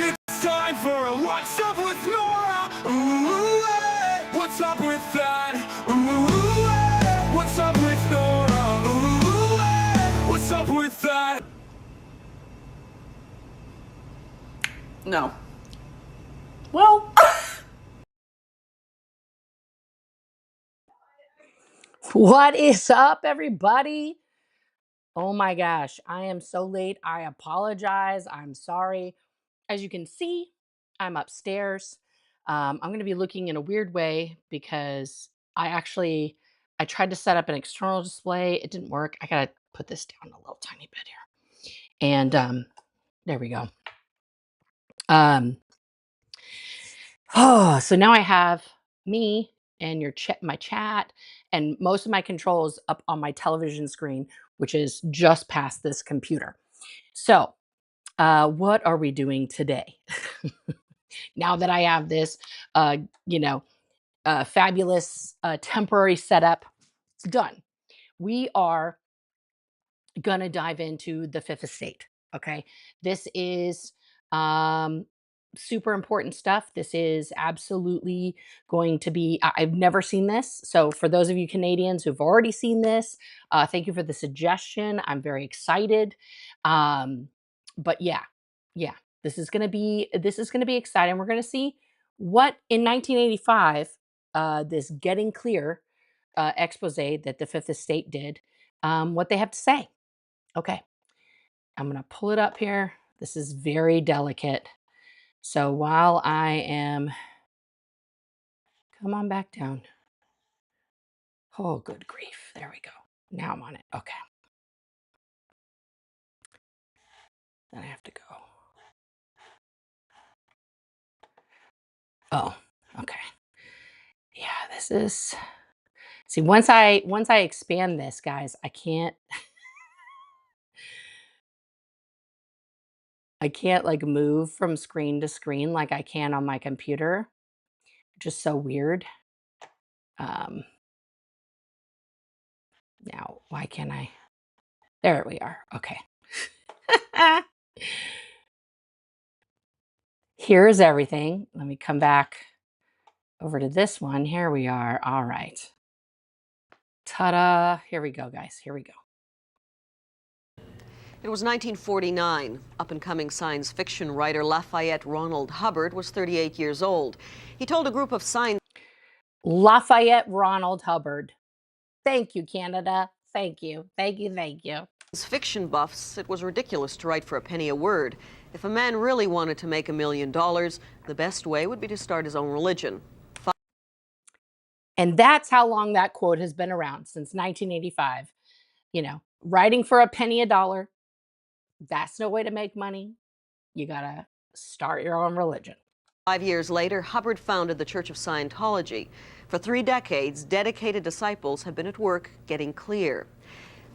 It's time for a What's Up with Nora. Ooh, what's up with that? Ooh, what's up with Nora? Ooh, what's up with that? No. Well, What is up, everybody? Oh my gosh, I am so late. I apologize. I'm sorry. As you can see, I'm upstairs. I'm going to be looking in a weird way because I tried to set up an external display. It didn't work. I got to put this down a little tiny bit here. And there we go. Oh, so now I have me and my chat, and most of my controls up on my television screen, which is just past this computer. So, what are we doing today? Now that I have this, uh, you know, fabulous temporary setup done, we are gonna dive into the fifth estate. Okay, this is um, super important stuff. This is absolutely going to be. I've never seen this, so for those of you Canadians who've already seen this, thank you for the suggestion. I'm very excited. Um, but yeah, this is gonna be exciting. We're gonna see what in 1985 this getting clear expose that the Fifth Estate did, what they have to say. Okay, I'm gonna pull it up here. This is very delicate. So while I am, come on back down. Oh, good grief. There we go. Now I'm on it. Okay. Then I have to go. Oh, okay. Yeah, this is, see, once I expand this, guys, I can't like move from screen to screen like I can on my computer. Just so weird. Um, now why can't I? There we are. Okay. Here's everything. Let me come back over to this one. Here we are. All right. Ta-da. Here we go, guys. Here we go. It was 1949. Up-and-coming science fiction writer Lafayette Ronald Hubbard was 38 years old. He told a group of science Lafayette Ronald Hubbard. Thank you, Canada. Thank you. Thank you. Thank you. fiction buffs it was ridiculous to write for a penny a word. If a man really wanted to make $1 million, the best way would be to start his own religion. And that's how long that quote has been around, since 1985. Writing for a penny a dollar, that's no way to make money. You got to start your own religion. 5 years later, Hubbard founded the Church of Scientology. For 3 decades, dedicated disciples have been at work getting clear.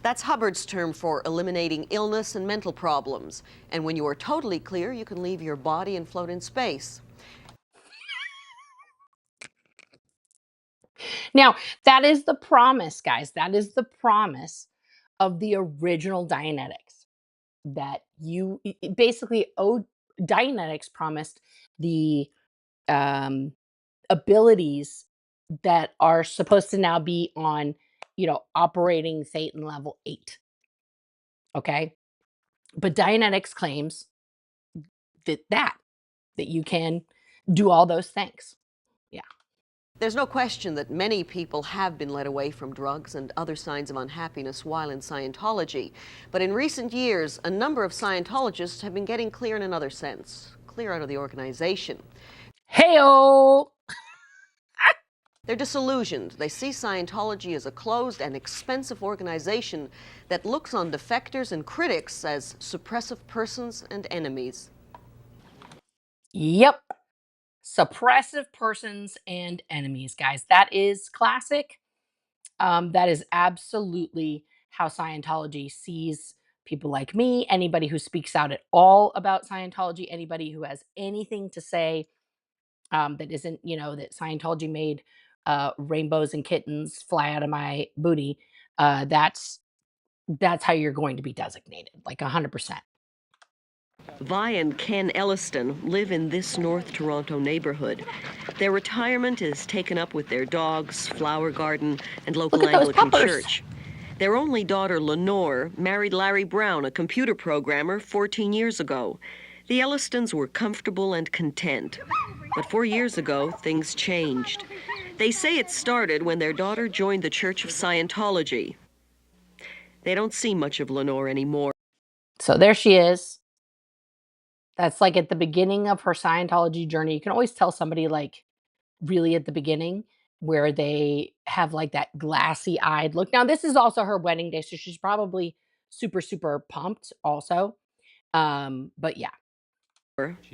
That's Hubbard's term for eliminating illness and mental problems. And when you are totally clear, you can leave your body and float in space. Now, that is the promise, guys. That is the promise of the original Dianetics. That basically, Dianetics promised the abilities that are supposed to now be on, operating Satan level 8. Okay. But Dianetics claims that you can do all those things. Yeah. There's no question that many people have been led away from drugs and other signs of unhappiness while in Scientology. But in recent years, a number of Scientologists have been getting clear in another sense, clear out of the organization. Hey-o! They're disillusioned. They see Scientology as a closed and expensive organization that looks on defectors and critics as suppressive persons and enemies. Yep. Suppressive persons and enemies, guys. That is classic. That is absolutely how Scientology sees people like me, anybody who speaks out at all about Scientology, anybody who has anything to say that isn't, that Scientology made rainbows and kittens fly out of my booty. That's how you're going to be designated, like 100%. Vi and Ken Elliston live in this North Toronto neighborhood. Their retirement is taken up with their dogs, flower garden, and local Look at those Anglican puppers. church. Their only daughter, Lenore, married Larry Brown, a computer programmer, 14 years ago. The Ellistons were comfortable and content. But 4 years ago, things changed. They say it started when their daughter joined the Church of Scientology. They don't see much of Lenore anymore. So there she is. That's like at the beginning of her Scientology journey. You can always tell somebody like really at the beginning where they have like that glassy eyed look. Now, this is also her wedding day, so she's probably super, super pumped also. But yeah.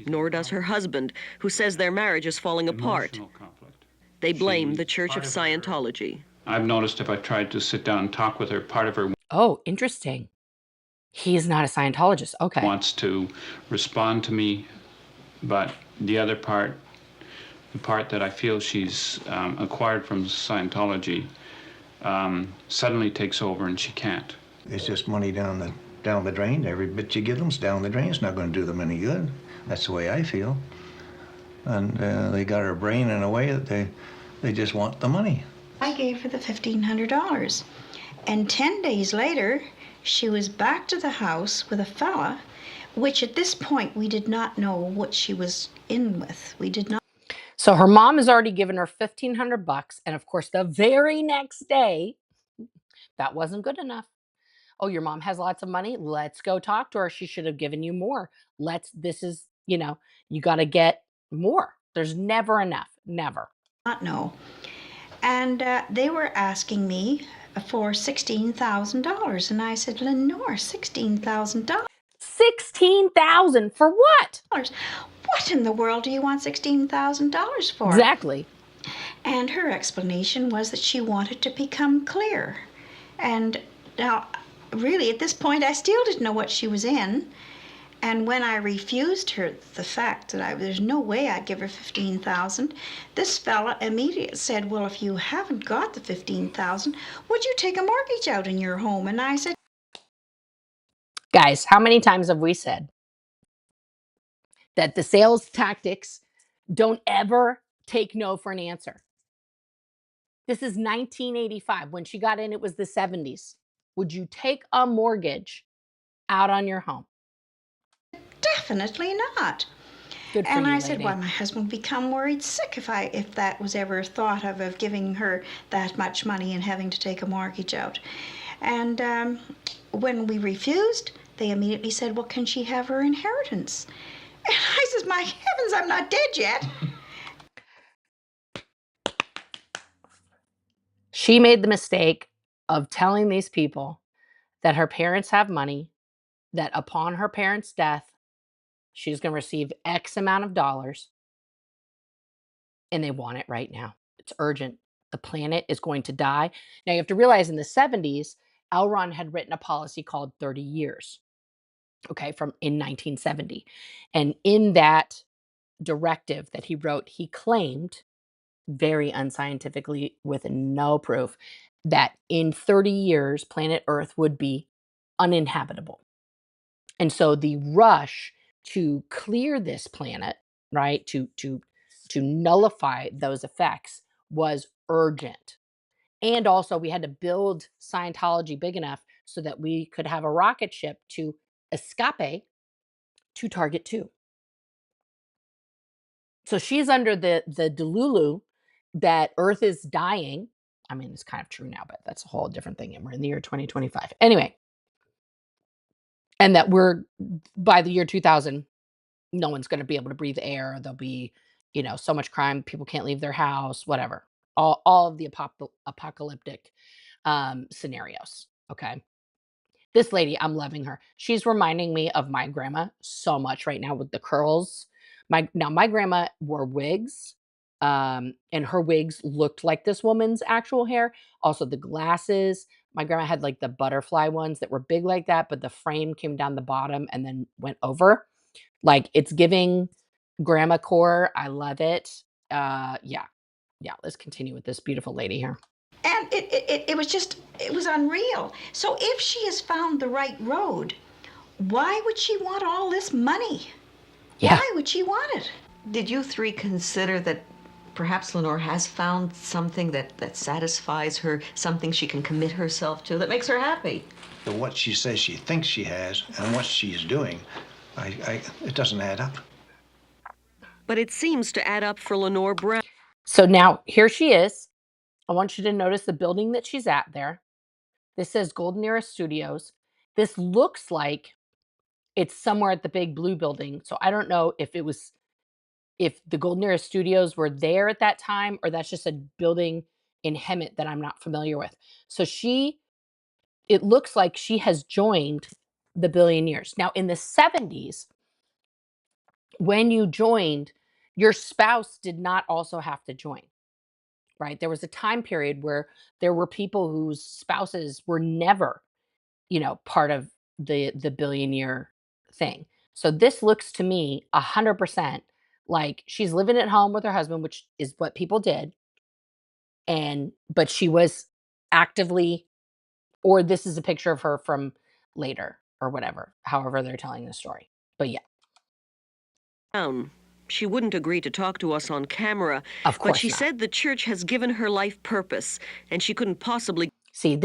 Nor does her husband, who says their marriage is falling apart. Conflict. They blame the Church of Scientology. I've noticed if I tried to sit down and talk with her, part of her Oh, interesting. He's not a Scientologist. Okay. wants to respond to me, but the other part, the part that I feel she's acquired from Scientology, suddenly takes over and she can't. It's just money down the drain. Every bit you give them's down the drain. It's not going to do them any good. That's the way I feel. And they got her brain in a way that they just want the money. I gave her the $1,500. And 10 days later, she was back to the house with a fella, which at this point we did not know what she was in with. We did not. So her mom has already given her $1,500. And of course, the very next day, that wasn't good enough. Oh, your mom has lots of money. Let's go talk to her. She should have given you more. This is, you got to get more. There's never enough. Never. Not know. And they were asking me for $16,000. And I said, Lenore, $16,000. $16,000 for what? What in the world do you want $16,000 for? Exactly. And her explanation was that she wanted to become clear. And now, really, at this point, I still didn't know what she was in. And when I refused her the fact that there's no way I'd give her $15,000, this fella immediately said, well, if you haven't got the $15,000, would you take a mortgage out in your home? And I said, guys, how many times have we said that the sales tactics don't ever take no for an answer? This is 1985. When she got in, it was the 70s. Would you take a mortgage out on your home? definitely not. Good for And you, I said, lady. well, my husband would become worried sick if that was ever thought of giving her that much money and having to take a mortgage out. And when we refused, they immediately said, well, can she have her inheritance? And I said, my heavens, I'm not dead yet. She made the mistake of telling these people that her parents have money, that upon her parents' death, she's going to receive X amount of dollars, and they want it right now. It's urgent. The planet is going to die. Now, you have to realize in the 70s, L. Ron had written a policy called 30 years, okay, in 1970. And in that directive that he wrote, he claimed, very unscientifically, with no proof, that in 30 years, planet Earth would be uninhabitable. And so the rush to clear this planet, right, to nullify those effects was urgent. And also we had to build Scientology big enough so that we could have a rocket ship to escape to Target 2. So she's under the delulu that Earth is dying. I mean, it's kind of true now, but that's a whole different thing. And we're in the year 2025. Anyway. And that by the year 2000, no one's going to be able to breathe air. There'll be, so much crime. People can't leave their house, whatever. All of the apocalyptic scenarios. Okay. This lady, I'm loving her. She's reminding me of my grandma so much right now with the curls. My grandma wore wigs, and her wigs looked like this woman's actual hair. Also the glasses. My grandma had like the butterfly ones that were big like that, but the frame came down the bottom and then went over. Like it's giving grandma core. I love it. Yeah. Let's continue with this beautiful lady here. And it was unreal. So if she has found the right road, why would she want all this money? Yeah. Why would she want it? Did you three consider that perhaps Lenore has found something that satisfies her, something she can commit herself to, that makes her happy? But what she says she thinks she has and what she's doing, it doesn't add up. But it seems to add up for Lenore Brown. So now here she is. I want you to notice the building that she's at there. This says Golden Era Studios. This looks like it's somewhere at the big blue building. So I don't know if the Golden Era Studios were there at that time, or that's just a building in Hemet that I'm not familiar with. So it looks like she has joined the Billionaires. Now in the 70s, when you joined, your spouse did not also have to join, right? There was a time period where there were people whose spouses were never, part of the billionaire thing. So this looks to me 100% like she's living at home with her husband, which is what people did. But she was actively, or this is a picture of her from later or whatever, however they're telling the story. But yeah, She wouldn't agree to talk to us on camera, of but course she not. said the church has given her life purpose, and she couldn't possibly See,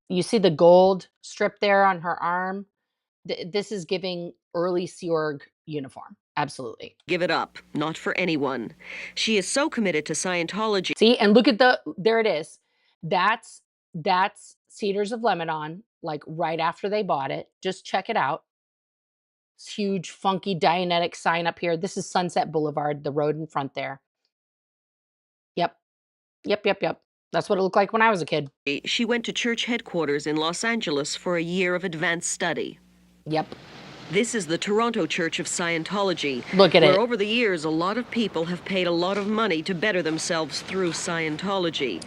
you see the gold strip there on her arm? This is giving early Sea Org uniform. Absolutely. give it up, not for anyone. She is so committed to Scientology. See, and look at there it is. That's Cedars of Lebanon, like right after they bought it. Just check it out. This huge, funky Dianetic sign up here. This is Sunset Boulevard, the road in front there. Yep. Yep. That's what it looked like when I was a kid. She went to church headquarters in Los Angeles for a year of advanced study. Yep. This is the Toronto Church of Scientology. Look at where it. Over the years, a lot of people have paid a lot of money to better themselves through Scientology.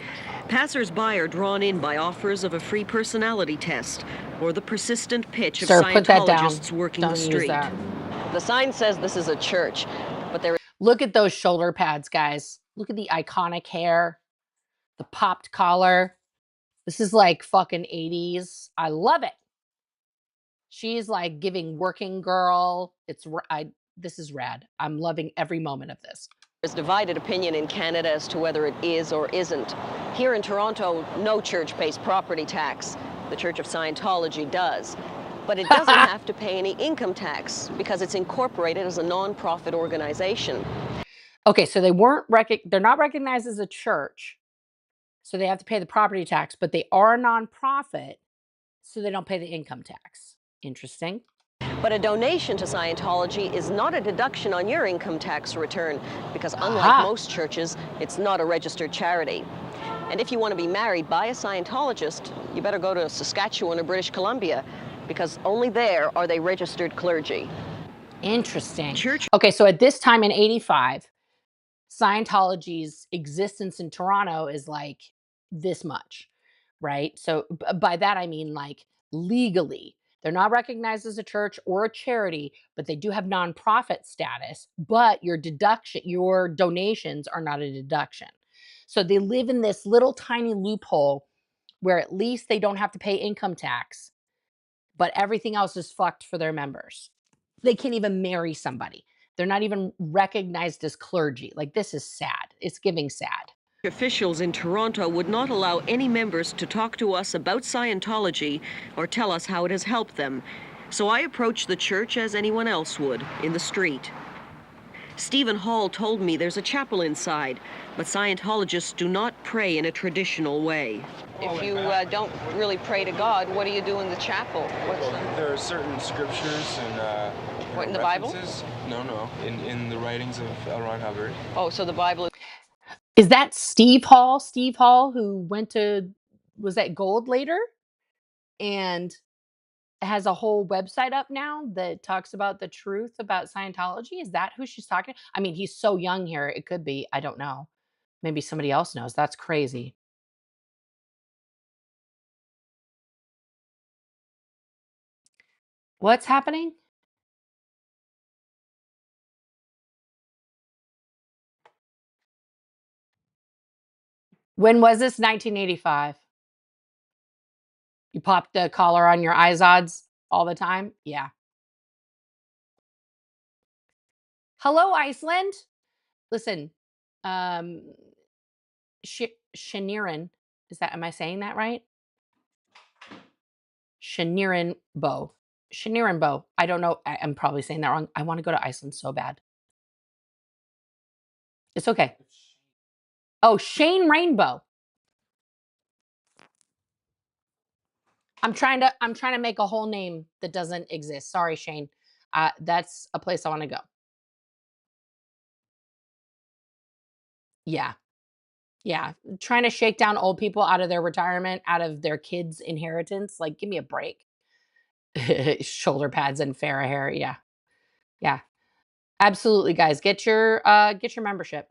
Passers-by are drawn in by offers of a free personality test or the persistent pitch of Sir, put that down. Scientologists working Don't the use street. that. The sign says this is a church, but there Look at those shoulder pads, guys. Look at the iconic hair, the popped collar. This is like fucking 80s. I love it. She's like giving working girl. This is rad. I'm loving every moment of this. is divided opinion in Canada as to whether it is or isn't. Here in Toronto, no church pays property tax. The Church of Scientology does. But it doesn't have to pay any income tax because it's incorporated as a non-profit organization. Okay, so they're not recognized as a church, so they have to pay the property tax, but they are a nonprofit, so they don't pay the income tax. Interesting. But a donation to Scientology is not a deduction on your income tax return because unlike most churches, it's not a registered charity. And if you want to be married by a Scientologist, you better go to Saskatchewan or British Columbia because only there are they registered clergy. Interesting. Church. Okay, so at this time in 85, Scientology's existence in Toronto is like this much, right? So by that I mean like legally. They're not recognized as a church or a charity, but they do have nonprofit status, but your donations are not a deduction. So they live in this little tiny loophole where at least they don't have to pay income tax, but everything else is fucked for their members. They can't even marry somebody. They're not even recognized as clergy. Like, this is sad. It's giving sad. Officials in Toronto would not allow any members to talk to us about Scientology or tell us how it has helped them. So I approached the church as anyone else would, in the street. Stephen Hall told me there's a chapel inside, but Scientologists do not pray in a traditional way. If you don't really pray to God, what do you do in the chapel? There are certain scriptures and What, in the Bible? references. No, in the writings of L. Ron Hubbard. Oh, so the Bible is... Is that Steve Hall? Steve Hall, who was at Gold later and has a whole website up now that talks about the truth about Scientology? Is that who she's talking? I mean, he's so young here. It could be. I don't know. Maybe somebody else knows. That's crazy. What's happening? When was this? 1985. You popped the collar on your Izods all the time? Yeah. Hello, Iceland. Listen, um, Shanirin, am I saying that right? Shanirin Bow. Shanirin Bow. I don't know. I'm probably saying that wrong. I want to go to Iceland so bad. It's okay. Oh, Shane Rainbow. I'm trying to make a whole name that doesn't exist. Sorry, Shane. That's a place I want to go. Yeah. Yeah. Trying to shake down old people out of their retirement, out of their kids' inheritance. Like, give me a break. Shoulder pads and fair hair. Yeah. Yeah. Absolutely, guys. Get your membership.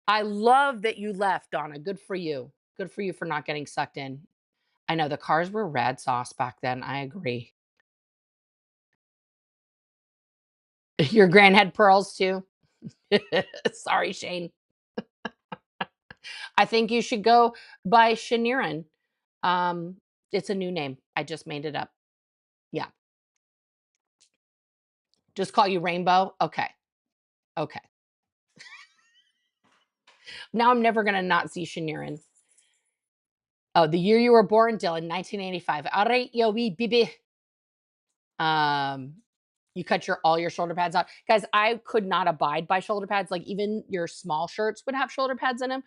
I love that you left, Donna. Good for you. Good for you for not getting sucked in. I know the cars were rad sauce back then. I agree. Your grand had pearls too. Sorry, Shane. I think you should go by Shanirin. It's a new name. I just made it up. Yeah. Just call you Rainbow. Okay. Okay. Now I'm never gonna not see Shanirin. Oh, the year you were born, Dylan, 1985. All right, yo, wee baby. You cut all your shoulder pads out. Guys, I could not abide by shoulder pads. Like even your small shirts would have shoulder pads in them.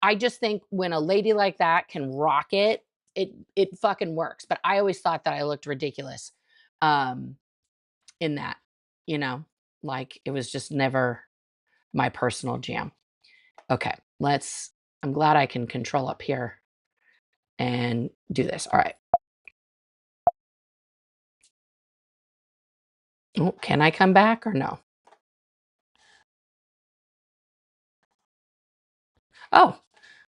I just think when a lady like that can rock it, it fucking works. But I always thought that I looked ridiculous in that, like it was just never my personal jam. Okay, I'm glad I can control up here and do this. All right. Oh, can I come back or no? Oh,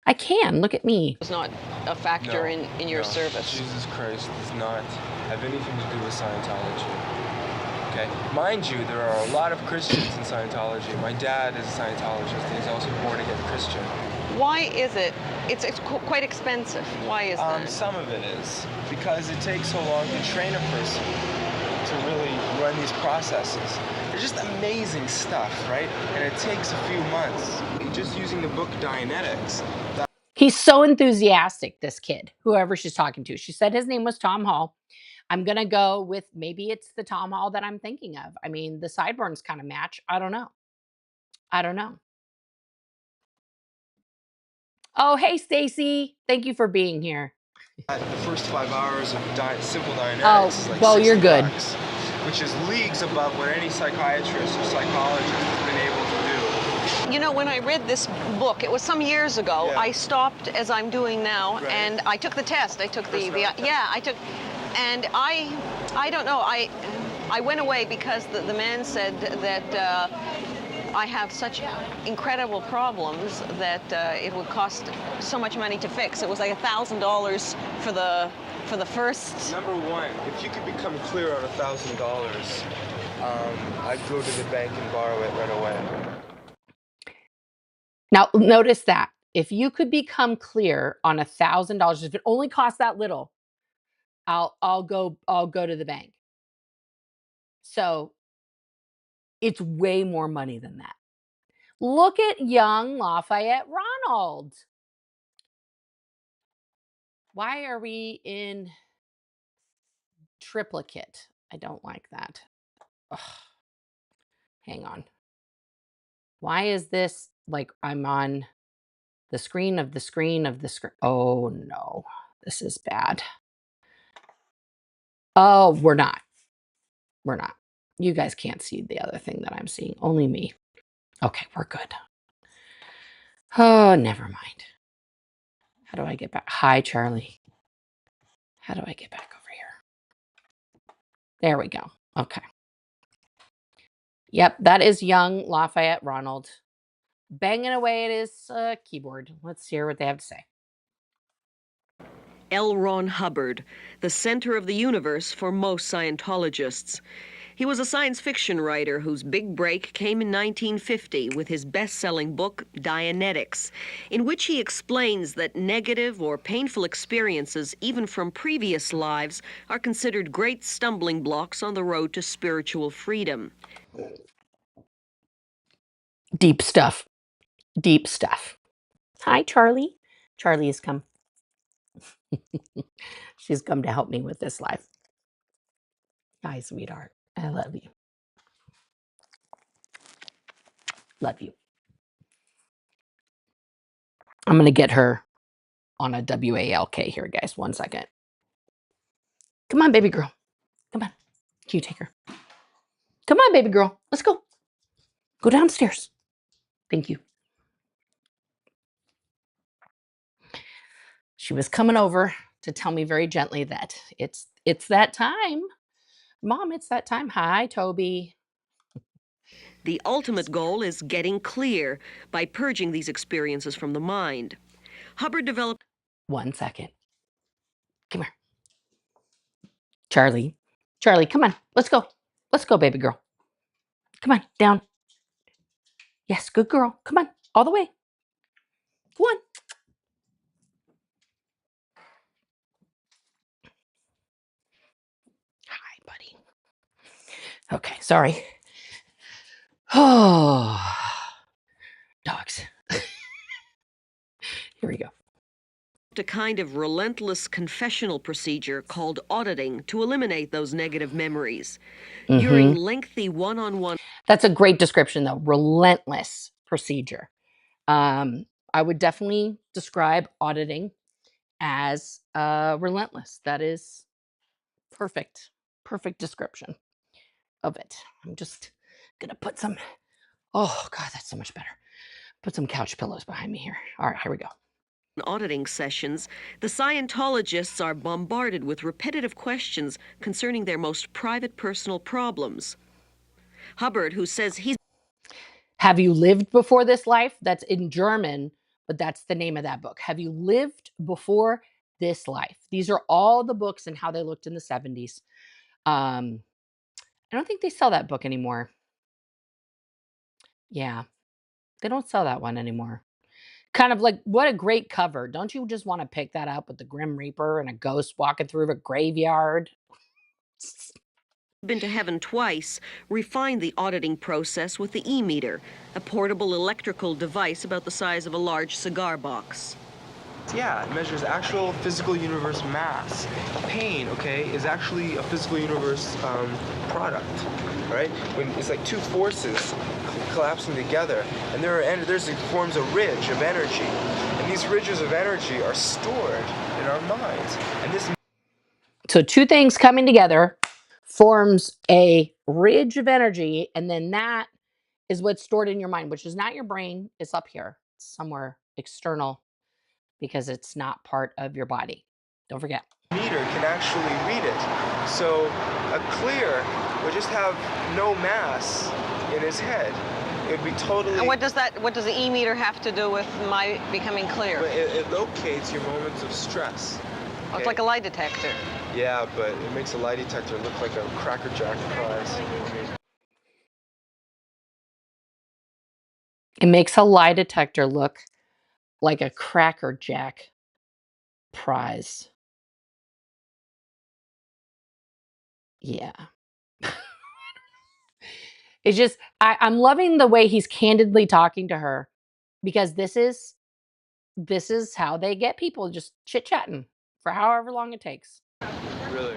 I can. Look at me. It's not a factor in your service. Jesus Christ does not have anything to do with Scientology. Okay, mind you, there are a lot of Christians in Scientology. My dad is a Scientologist, and he's also born again Christian. Why is it? It's quite expensive. Why is that? Some of it is because it takes so long to train a person to really run these processes. They're just amazing stuff, right? And it takes a few months. Just using the book Dianetics. He's so enthusiastic, this kid, whoever she's talking to. She said his name was Tom Hall. I'm going to go with maybe it's the Tom Hall that I'm thinking of. I mean, the sideburns kind of match. I don't know. Oh, hey, Stacy. Thank you for being here. The first 5 hours of simple Dianetics Oh, is like well, you're good. $60, which is leagues above what any psychiatrist or psychologist has been able to do. You know, when I read this book, it was some years ago. Yeah. I stopped as I'm doing now, Right. and I took the test. I took and I don't know. I went away because the man said that I have such incredible problems that it would cost so much money to fix. It was like $1,000 for the first. Number one, if you could become clear on $1,000, I'd go to the bank and borrow it right away. Now, notice that. If you could become clear on $1,000, if it only costs that little, I'll go to the bank. So it's way more money than that. Look at young Lafayette Ronald. Why are we in triplicate? I don't like that. Ugh. Hang on. Why is this like I'm on the screen of the screen of the screen? Oh no, this is bad. Oh, we're not. You guys can't see the other thing that I'm seeing. Only me. Okay, we're good. Oh, never mind. How do I get back? Hi, Charlie. How do I get back over here? There we go. Okay. Yep, that is young Lafayette Ronald banging away at his keyboard. Let's hear what they have to say. L. Ron Hubbard, the center of the universe for most Scientologists. He was a science fiction writer whose big break came in 1950 with his best-selling book, Dianetics, in which he explains that negative or painful experiences, even from previous lives, are considered great stumbling blocks on the road to spiritual freedom. Deep stuff. Deep stuff. Hi, Charlie. Charlie has come. She's come to help me with this life. Hi, sweetheart. I love you. Love you. I'm going to get her on a WALK here, guys. 1 second. Come on, baby girl. Come on. Can you take her? Come on, baby girl. Let's go. Go downstairs. Thank you. She was coming over to tell me very gently that it's that time. Mom, it's that time. Hi, Toby. The ultimate goal is getting clear by purging these experiences from the mind. Hubbard developed 1 second. Come here. Charlie. Charlie, come on. Let's go. Let's go, baby girl. Come on, down. Yes, good girl. Come on, all the way. Go on. Hi, buddy. Okay, sorry. Oh, dogs. Here we go. a kind of relentless confessional procedure called auditing to eliminate those negative memories. During lengthy one-on-one. That's a great description, though. Relentless procedure. I would definitely describe auditing as relentless. That is perfect. Perfect description of it. I'm just gonna put some. Oh God, that's so much better. Put some couch pillows behind me here. All right, here we go. Auditing sessions, the Scientologists are bombarded with repetitive questions concerning their most private personal problems. Hubbard, who says he's Have you lived before this life? That's in German, but that's the name of that book. Have you lived before this life? These are all the books and how they looked in the 70s. I don't think they sell that book anymore. Yeah, they don't sell that one anymore. Kind of like, what a great cover. Don't you just want to pick that up with the Grim Reaper and a ghost walking through a graveyard? been to heaven twice, refined the auditing process with the e-meter, a portable electrical device about the size of a large cigar box. Yeah, it measures actual physical universe mass. Pain, okay, is actually a physical universe product, right? When it's like two forces collapsing together, and there's forms a ridge of energy, and these ridges of energy are stored in our minds, and this. So two things coming together forms a ridge of energy, and then that is what's stored in your mind, which is not your brain. It's up here, it's somewhere external, because it's not part of your body. Don't forget. Meter can actually read it. So a clear would just have no mass in his head. It would be totally. And what does the e-meter have to do with my becoming clear? It locates your moments of stress. Oh, it's like a lie detector. Yeah, but it makes a lie detector look like a Cracker Jack prize. It makes a lie detector look like a Cracker Jack prize. Yeah. It's just, I'm loving the way he's candidly talking to her, because this is how they get people, just chit-chatting for however long it takes. Really?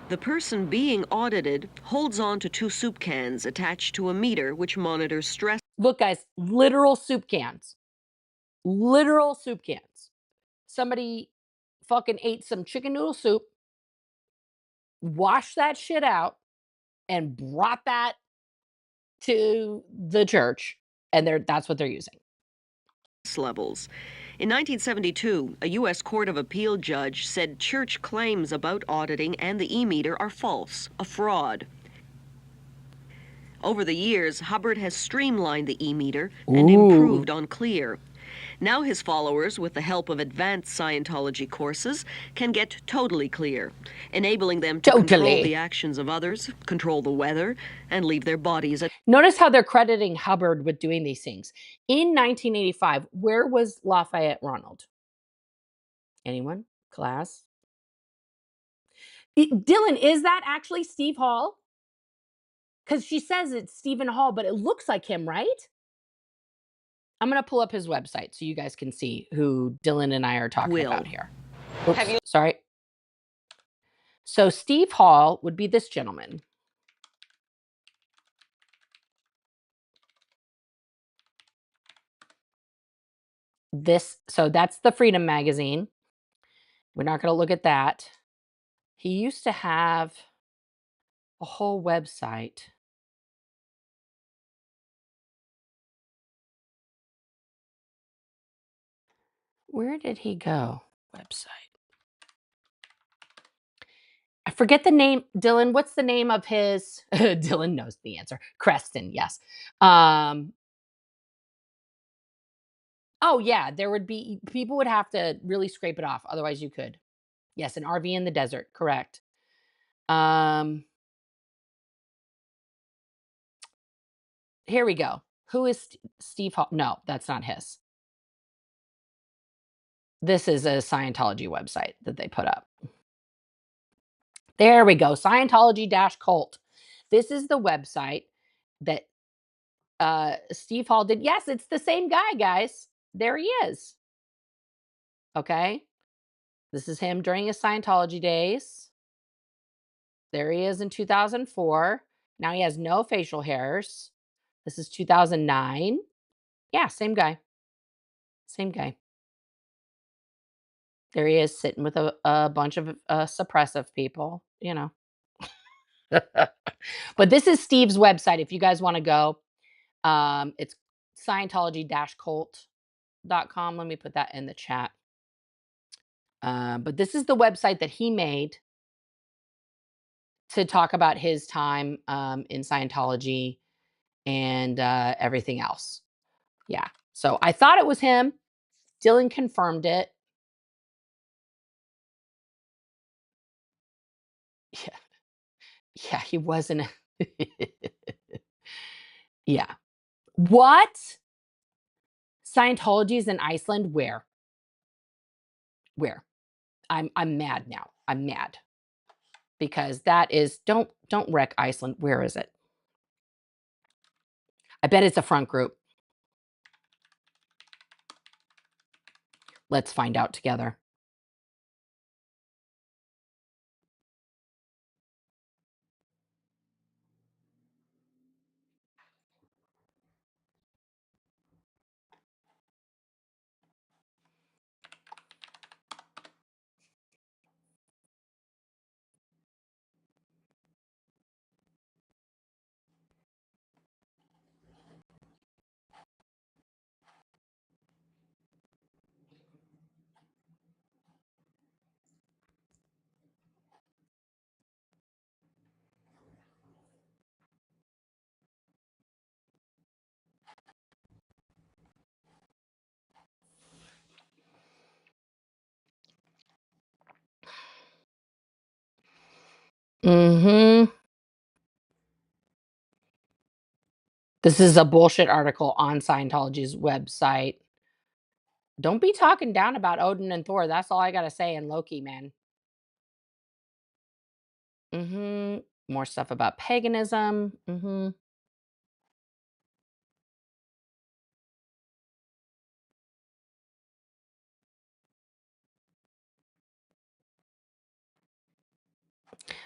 The person being audited holds on to two soup cans attached to a meter which monitors stress. Look, guys, literal soup cans. Literal soup cans. Somebody fucking ate some chicken noodle soup, washed that shit out, and brought that to the church, and that's what they're using. Levels. In 1972, a U.S. Court of Appeal judge said church claims about auditing and the e-meter are false, a fraud. Over the years, Hubbard has streamlined the e-meter and improved on Clear. Now his followers, with the help of advanced Scientology courses, can get totally clear, enabling them to control the actions of others, control the weather, and leave their bodies at. Notice how they're crediting Hubbard with doing these things. In 1985, where was Lafayette Ronald? Anyone? Class? Dylan, is that actually Steve Hall? because she says it's Stephen Hall, but it looks like him, right? I'm gonna pull up his website so you guys can see who Dylan and I are talking about here. Oops, Have you- sorry. So Steve Hall would be this gentleman. So that's the Freedom Magazine. We're not going to look at that. He used to have a whole website. Where did he go? Website. I forget the name. Dylan, what's the name of his? Dylan knows the answer. Creston, yes. Oh yeah, there would be people would have to really scrape it off. Otherwise you could. Yes, an RV in the desert, correct. Here we go. Who is Steve Hall? No, that's not his. This is a Scientology website that they put up. There we go. Scientology-cult. This is the website that Steve Hall did. Yes, it's the same guy, guys. There he is. Okay. This is him during his Scientology days. There he is in 2004. Now he has no facial hairs. This is 2009. Yeah, same guy. Same guy. There he is sitting with a bunch of suppressive people, you know. But this is Steve's website if you guys want to go. It's Scientology-cult.com. Let me put that in the chat. But this is the website that he made to talk about his time in Scientology and everything else. Yeah. So I thought it was him. Dylan confirmed it. Yeah. Yeah, he wasn't. Yeah. What? Scientology is in Iceland? Where? Where? I'm mad now. I'm mad. Because that is don't wreck Iceland. Where is it? I bet it's a front group. Let's find out together. Mhm. This is a bullshit article on Scientology's website. Don't be talking down about Odin and Thor. That's all I got to say. And Loki, man. More stuff about paganism.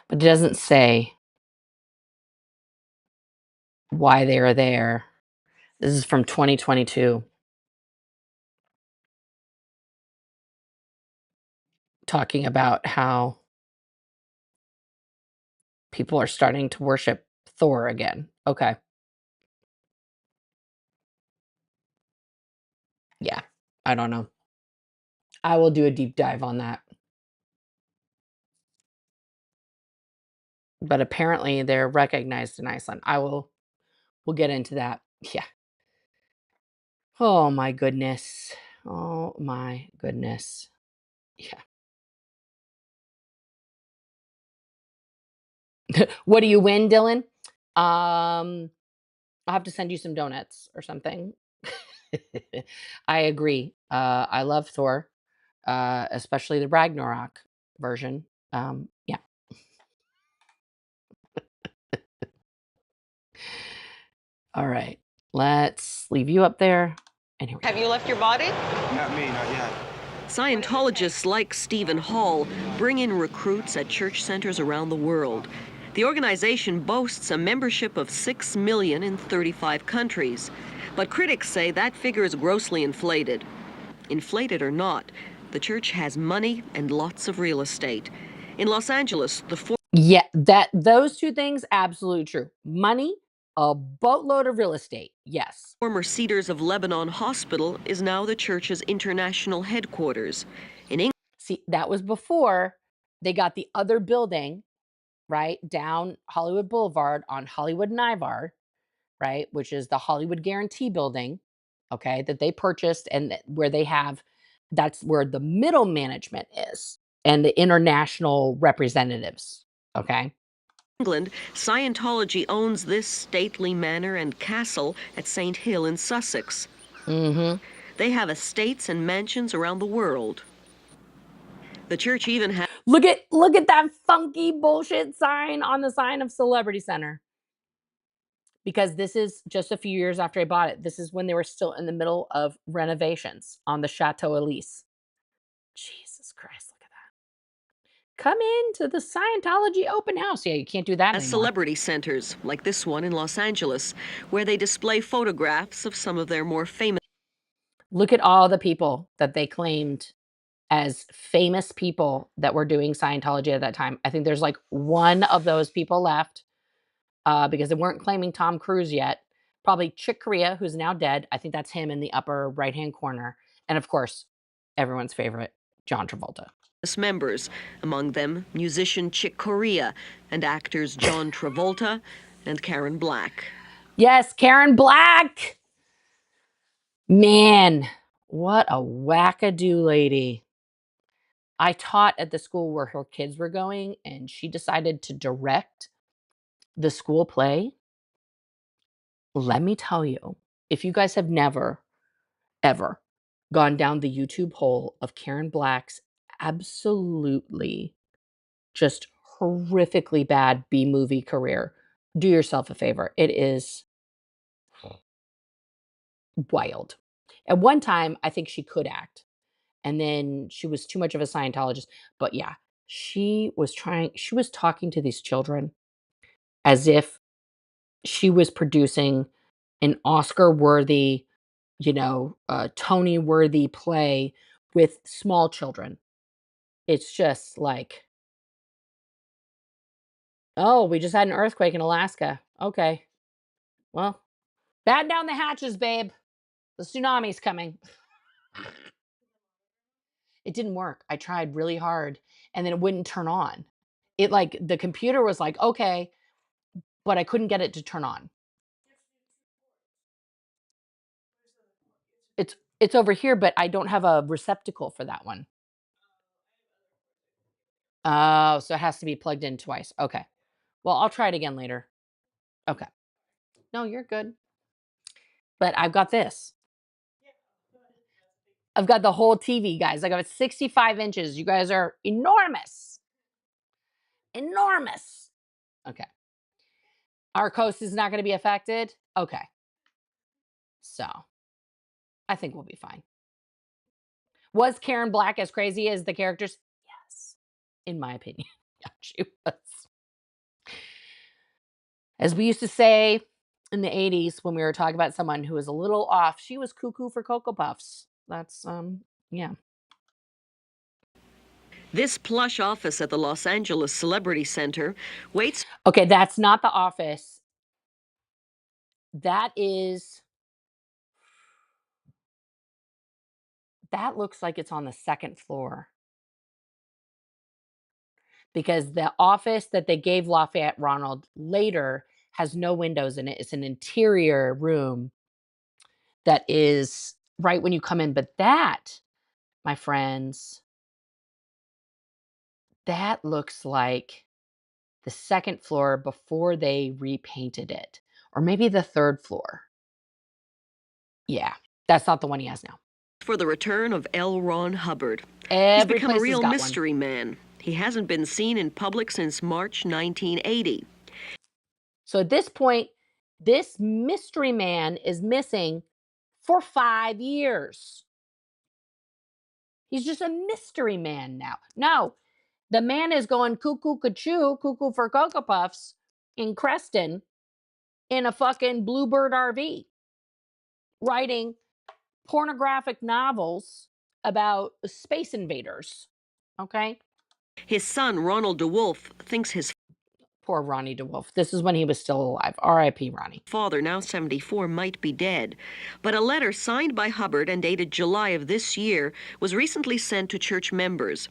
But it doesn't say why they are there. This is from 2022. Talking about how people are starting to worship Thor again. Okay. Yeah. I don't know. I will do a deep dive on that. But apparently they're recognized in Iceland. We'll get into that. Yeah. Oh my goodness. Oh my goodness. Yeah. What do you win, Dylan? I'll have to send you some donuts or something. I agree. I love Thor, especially the Ragnarok version. Yeah. All right, let's leave you up there. And here we go. Have you left your body? Not me, not yet. Scientologists like Stephen Hall bring in recruits at church centers around the world. The organization boasts a membership of 6 million in 35 countries. But critics say that figure is grossly inflated. Inflated or not, the church has money and lots of real estate. In Los Angeles, the Yeah, those two things, absolutely true. Money, a boatload of real estate. Yes. former Cedars of Lebanon Hospital is now the church's international headquarters. In England, See, that was before they got the other building, right, down Hollywood Boulevard on Hollywood and Ivar, right, which is the Hollywood Guarantee building, okay, that they purchased and where they have, that's where the middle management is and the international representatives, okay? Scientology owns this stately manor and castle at St. Hill in Sussex. Mm-hmm. They have estates and mansions around the world. The church even has Look at that funky bullshit sign on the sign of Celebrity Center. Because this is just a few years after I bought it. This is when they were still in the middle of renovations on the Chateau Elise. Jesus Christ, look at that. Come into the Scientology open house. Yeah, you can't do that anymore. celebrity centers, like this one in Los Angeles, where they display photographs of some of their more famous. Look at all the people that they claimed as famous people that were doing Scientology at that time. I think there's like one of those people left because they weren't claiming Tom Cruise yet. Probably Chick Corea, who's now dead. I think that's him in the upper right-hand corner. And of course, everyone's favorite, John Travolta. Members, among them musician Chick Corea and actors John Travolta and Karen Black. Yes, Karen Black. Man, what a wackadoo lady. I taught at the school where her kids were going, and she decided to direct the school play. Let me tell you, if you guys have never, ever gone down the YouTube hole of Karen Black's absolutely just horrifically bad B-movie career, do yourself a favor. It is wild. At one time, I think she could act, and then she was too much of a Scientologist. But yeah, she was talking to these children as if she was producing an Oscar-worthy, Tony-worthy play with small children. It's just like, oh, we just had an earthquake in Alaska. Okay. Well, batten down the hatches, babe. The tsunami's coming. It didn't work. I tried really hard and then it wouldn't turn on. It like the computer was like, okay, but I couldn't get it to turn on. It's over here, but I don't have a receptacle for that one. Oh, so it has to be plugged in twice. Okay. Well, I'll try it again later. Okay. No, you're good. But I've got this. I've got the whole TV, guys. I got 65 inches. You guys are enormous. Enormous. Okay. Our coast is not going to be affected. Okay. So I think we'll be fine. Was Karen Black as crazy as the characters? Yes. In my opinion. Yeah, she was. As we used to say in the 80s when we were talking about someone who was a little off, she was cuckoo for Cocoa Puffs. That's, yeah. This plush office at the Los Angeles Celebrity Center waits. Okay, that's not the office. That looks like it's on the second floor. Because the office that they gave Lafayette Ronald later has no windows in it. It's an interior room that is right when you come in. But that, my friends, that looks like the second floor before they repainted it. Or maybe the third floor. Yeah, that's not the one he has now. For the return of L. Ron Hubbard. Every He's become a place has real got mystery man. He hasn't been seen in public since March 1980. So at this point, This mystery man is missing for 5 years. He's just a mystery man now. No, the man is going cuckoo for Cocoa Puffs in Creston in a fucking Bluebird RV, writing pornographic novels about space invaders. Okay? His son, Ronald DeWolf, thinks his Poor Ronnie DeWolf. This is when he was still alive. R.I.P. Ronnie. father, now 74, might be dead. But a letter signed by Hubbard and dated July of this year was recently sent to church members.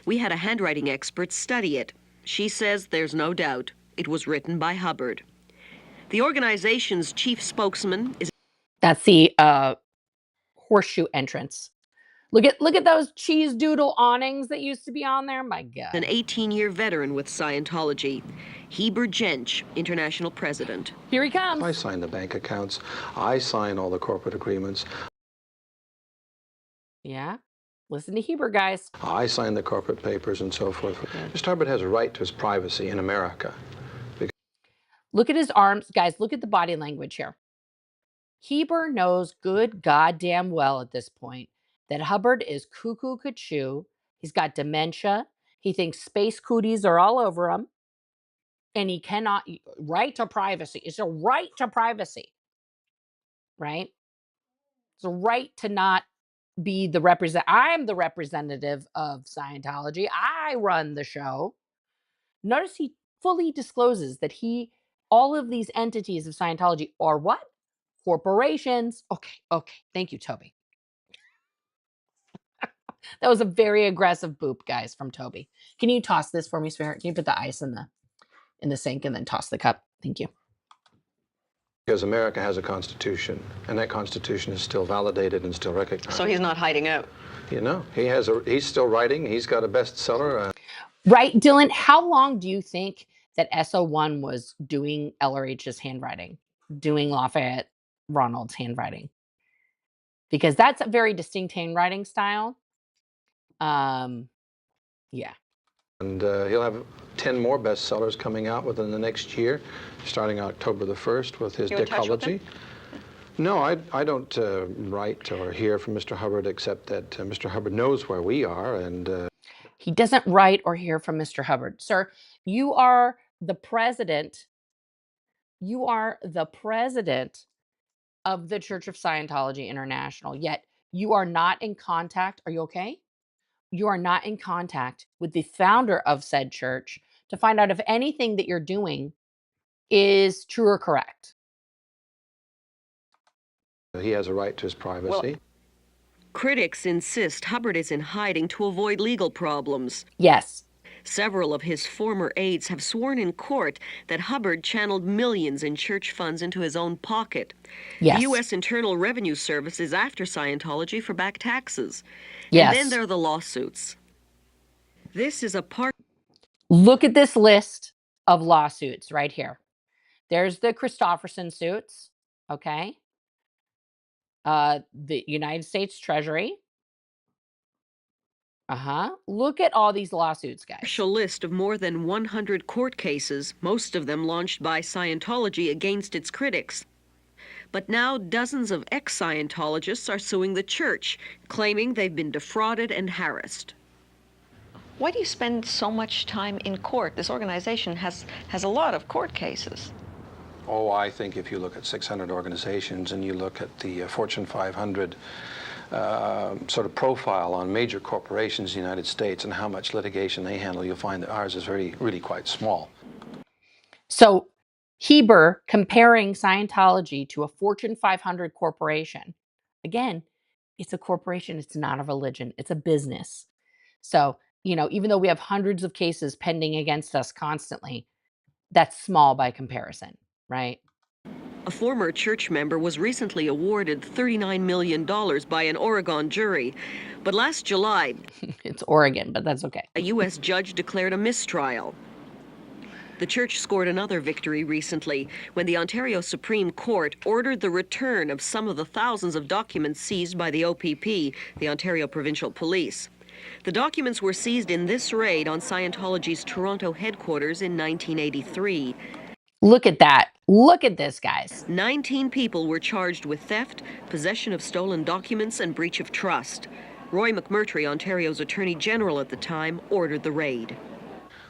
We had a handwriting expert study it. She says there's no doubt it was written by Hubbard. The organization's chief spokesman is That's the horseshoe entrance. Look at those cheese doodle awnings that used to be on there. My God. an 18-year veteran with Scientology. Heber Jench, international president. Here he comes. I sign the bank accounts. I sign all the corporate agreements. Yeah. Listen to Heber, guys. I sign the corporate papers and so forth. Mr. Hubbard has a right to his privacy in America. Look at his arms. Guys, look at the body language here. Heber knows good goddamn well at this point that Hubbard is cuckoo. He's got dementia. He thinks space cooties are all over him. And he cannot, right to privacy. It's a right to privacy, right? It's a right to not be the I'm the representative of Scientology. I run the show. Notice he fully discloses that all of these entities of Scientology are what? Corporations. Okay. Thank you, Toby. That was a very aggressive boop, guys, from Toby. Can you toss this for me, sweetheart? Can you put the ice in the sink and then toss the cup? Thank you. Because America has a constitution, and that constitution is still validated and still recognized. So he's not hiding out. You know, he's still writing. He's got a bestseller. Right, Dylan, how long do you think that SO1 was doing LRH's handwriting, doing Lafayette Ronald's handwriting? Because that's a very distinct handwriting style. Yeah. And he'll have 10 more bestsellers coming out within the next year, starting October the 1st with his Dicology. No, I don't write or hear from Mr. Hubbard, except that Mr. Hubbard knows where we are, and he doesn't write or hear from Mr. Hubbard. Sir, you are the president. You are the president of the Church of Scientology International, yet you are not in contact. Are you okay? You are not in contact with the founder of said church to find out if anything that you're doing is true or correct. he has a right to his privacy. Critics insist Hubbard is in hiding to avoid legal problems. Yes. Several of his former aides have sworn in court that Hubbard channeled millions in church funds into his own pocket. Yes. The U.S. Internal Revenue Service is after Scientology for back taxes. Yes. And then there are the lawsuits. This is a part. Look at this list of lawsuits right here. There's the Christofferson suits, okay? The United States Treasury. Look at all these lawsuits, guys. Partial list of more than 100 court cases, most of them launched by Scientology against its critics. But now dozens of ex-Scientologists are suing the church, claiming they've been defrauded and harassed. Why do you spend so much time in court? This organization has a lot of court cases. Oh, I think if you look at 600 organizations and you look at the Fortune 500 sort of profile on major corporations in the United States and how much litigation they handle, you'll find that ours is really quite small. So Heber comparing Scientology to a Fortune 500 corporation. Again, it's a corporation. It's not a religion. It's a business. So, you know, even though we have hundreds of cases pending against us constantly, that's small by comparison, right? A former church member was recently awarded $39 million by an Oregon jury. But last July, it's Oregon, but that's okay. A U.S. judge declared a mistrial. The church scored another victory recently when the Ontario Supreme Court ordered the return of some of the thousands of documents seized by the OPP, the Ontario Provincial Police. The documents were seized in this raid on Scientology's Toronto headquarters in 1983. Look at that. Look at this, guys. 19 people were charged with theft, possession of stolen documents, and breach of trust. Roy McMurtry, Ontario's Attorney General at the time, ordered the raid.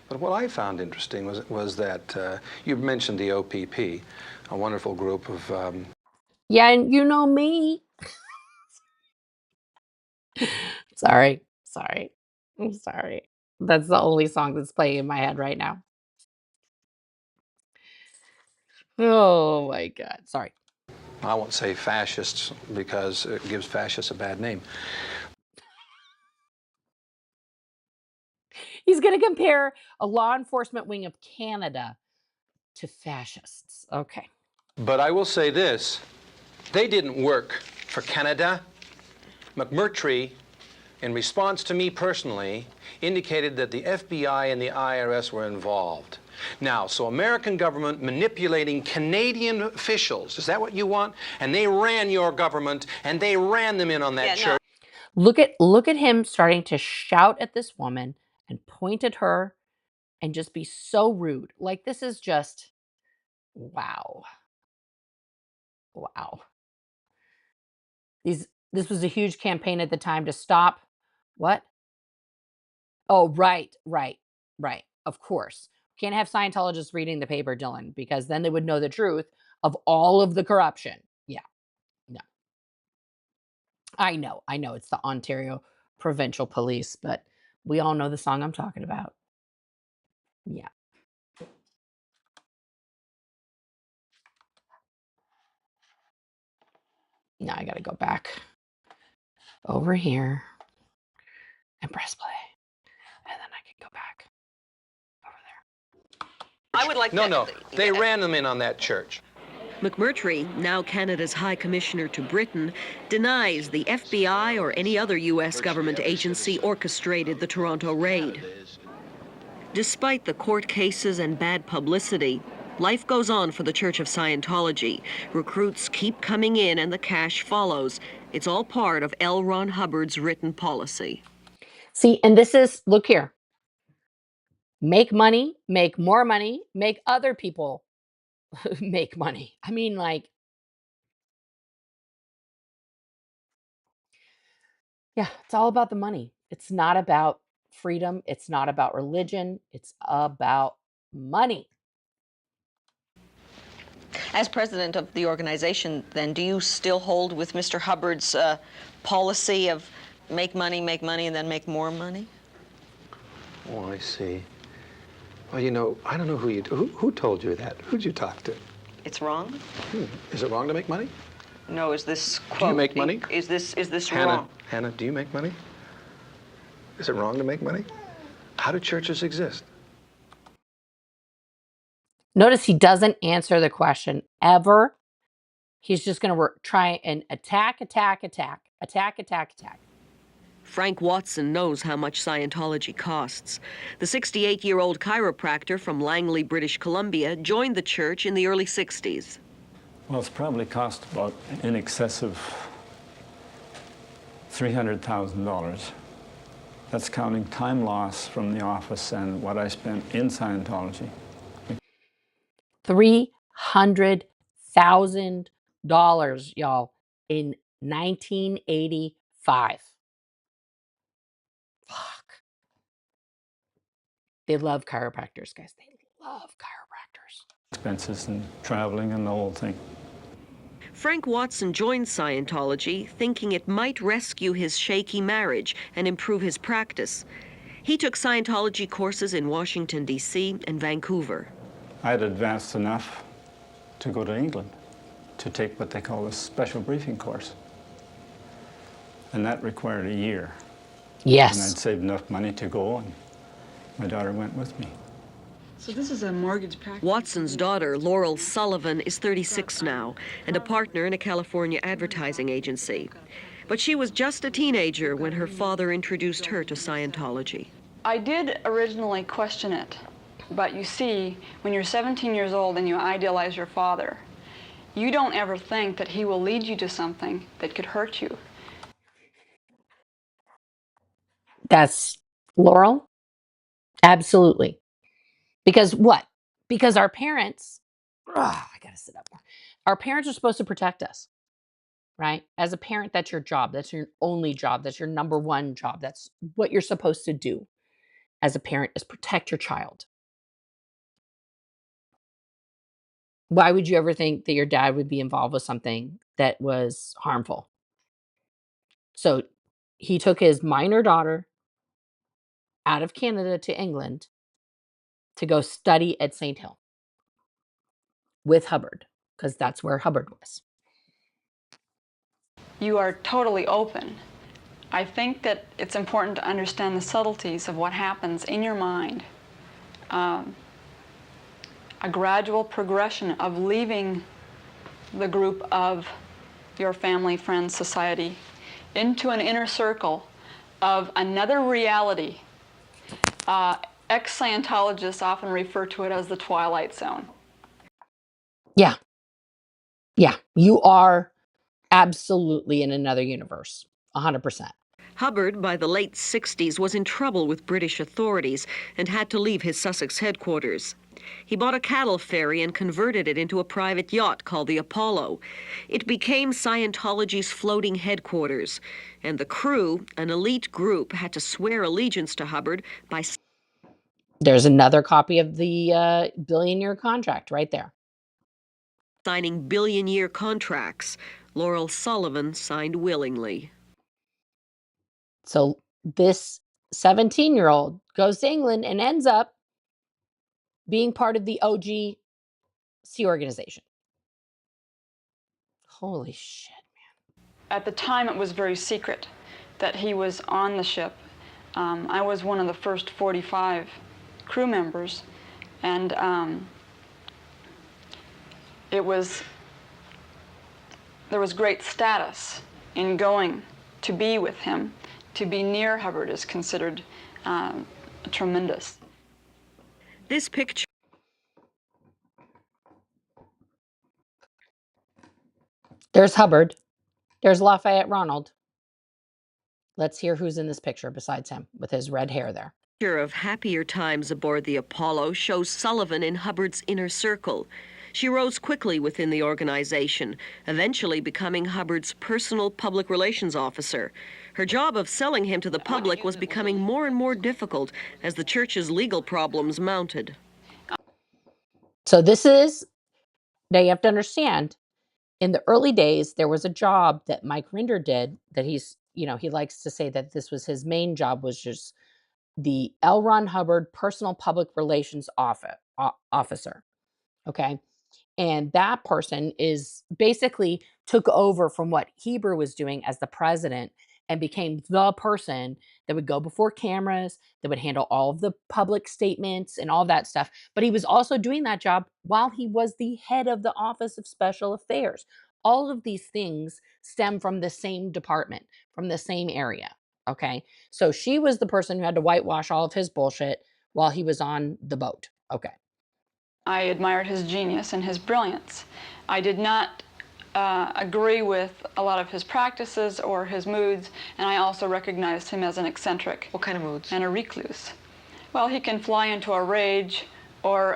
But what I found interesting was that you mentioned the OPP, a wonderful group of... Yeah, and you know me. Sorry. I'm sorry. That's the only song that's playing in my head right now. Oh my God. Sorry. I won't say fascists because it gives fascists a bad name. He's going to compare a law enforcement wing of Canada to fascists. Okay. But I will say this, they didn't work for Canada. McMurtry, in response to me personally, indicated that the FBI and the IRS were involved. Now, so American government manipulating Canadian officials, is that what you want? And they ran your government, and they ran them in on that church. Look at him starting to shout at this woman and point at her and just be so rude. Like, this is just, wow. Wow. This was a huge campaign at the time to stop what? Oh, right. Of course. Can't have Scientologists reading the paper, Dylan, because then they would know the truth of all of the corruption. Yeah. No. I know. It's the Ontario Provincial Police, but we all know the song I'm talking about. Yeah. Now I got to go back over here and press play. And then I can go back over there. I would like No, they ran them in on that church. McMurtry, now Canada's High Commissioner to Britain, denies the FBI or any other U.S. government agency orchestrated the Toronto raid. Despite the court cases and bad publicity, life goes on for the Church of Scientology. Recruits keep coming in and the cash follows. It's all part of L. Ron Hubbard's written policy. See, and this is, look here. Make money, make more money, make other people make money. I mean, like, yeah, it's all about the money. It's not about freedom. It's not about religion. It's about money. As president of the organization, then, do you still hold with Mr. Hubbard's policy of make money, and then make more money? Oh, I see. Well, you know, I don't know who told you that? Who'd you talk to? It's wrong? Is it wrong to make money? No, is this quote? Do you make money? Is this Hannah, wrong? do you make money? Is it wrong to make money? How do churches exist? Notice he doesn't answer the question ever. He's just going to try and attack. Frank Watson knows how much Scientology costs. The 68-year-old chiropractor from Langley, British Columbia, joined the church in the early 60s. Well, it's probably cost about in excess of $300,000. That's counting time loss from the office and what I spent in Scientology. $300,000, y'all, in 1985. Fuck. They love chiropractors, guys. They love chiropractors. Expenses and traveling and the whole thing. Frank Watson joined Scientology thinking it might rescue his shaky marriage and improve his practice. He took Scientology courses in Washington, D.C. and Vancouver. I had advanced enough to go to England to take what they call a special briefing course. And that required a year. Yes. And I'd saved enough money to go, and my daughter went with me. So this is a mortgage practice. Watson's daughter, Laurel Sullivan, is 36 now and a partner in a California advertising agency. But she was just a teenager when her father introduced her to Scientology. I did originally question it, but you see, when you're 17 years old and you idealize your father, you don't ever think that he will lead you to something that could hurt you. That's Laurel? Absolutely. Because what? Because our parents I gotta sit up more. Our parents are supposed to protect us, right? As a parent, that's your job. That's your only job. That's your number one job. That's what you're supposed to do as a parent is protect your child. Why would you ever think that your dad would be involved with something that was harmful? So he took his minor daughter out of Canada to England to go study at St. Hill with Hubbard, because that's where Hubbard was. You are totally open. I think that it's important to understand the subtleties of what happens in your mind. A gradual progression of leaving the group of your family, friends, society into an inner circle of another reality. Ex-Scientologists often refer to it as the Twilight Zone. Yeah. Yeah. You are absolutely in another universe. 100%. Hubbard, by the late 60s, was in trouble with British authorities and had to leave his Sussex headquarters. He bought a cattle ferry and converted it into a private yacht called the Apollo. It became Scientology's floating headquarters, and the crew, an elite group, had to swear allegiance to Hubbard by There's another copy of the billion-year contract right there. signing billion-year contracts. Laurel Sullivan signed willingly. So this 17-year-old goes to England and ends up being part of the OG Sea Organization. Holy shit. At the time, it was very secret that he was on the ship. I was one of the first 45 crew members, and there was great status in going to be with him. To be near Hubbard is considered tremendous. This picture. There's Hubbard. There's Lafayette Ronald. Let's hear who's in this picture besides him with his red hair there. Picture of happier times aboard the Apollo shows Sullivan in Hubbard's inner circle. She rose quickly within the organization, eventually becoming Hubbard's personal public relations officer. Her job of selling him to the public was becoming more and more difficult as the church's legal problems mounted. So this is, now you have to understand, in the early days, there was a job that Mike Rinder did that he's, he likes to say that this was his main job, was just the L. Ron Hubbard personal public relations officer. Okay. And that person is basically took over from what Heber was doing as the president and became the person that would go before cameras, that would handle all of the public statements and all that stuff. But he was also doing that job while he was the head of the Office of Special Affairs. All of these things stem from the same department, from the same area. Okay. So she was the person who had to whitewash all of his bullshit while he was on the boat. Okay. I admired his genius and his brilliance. I did not agree with a lot of his practices or his moods, and I also recognized him as an eccentric. What kind of moods? And a recluse. Well, he can fly into a rage or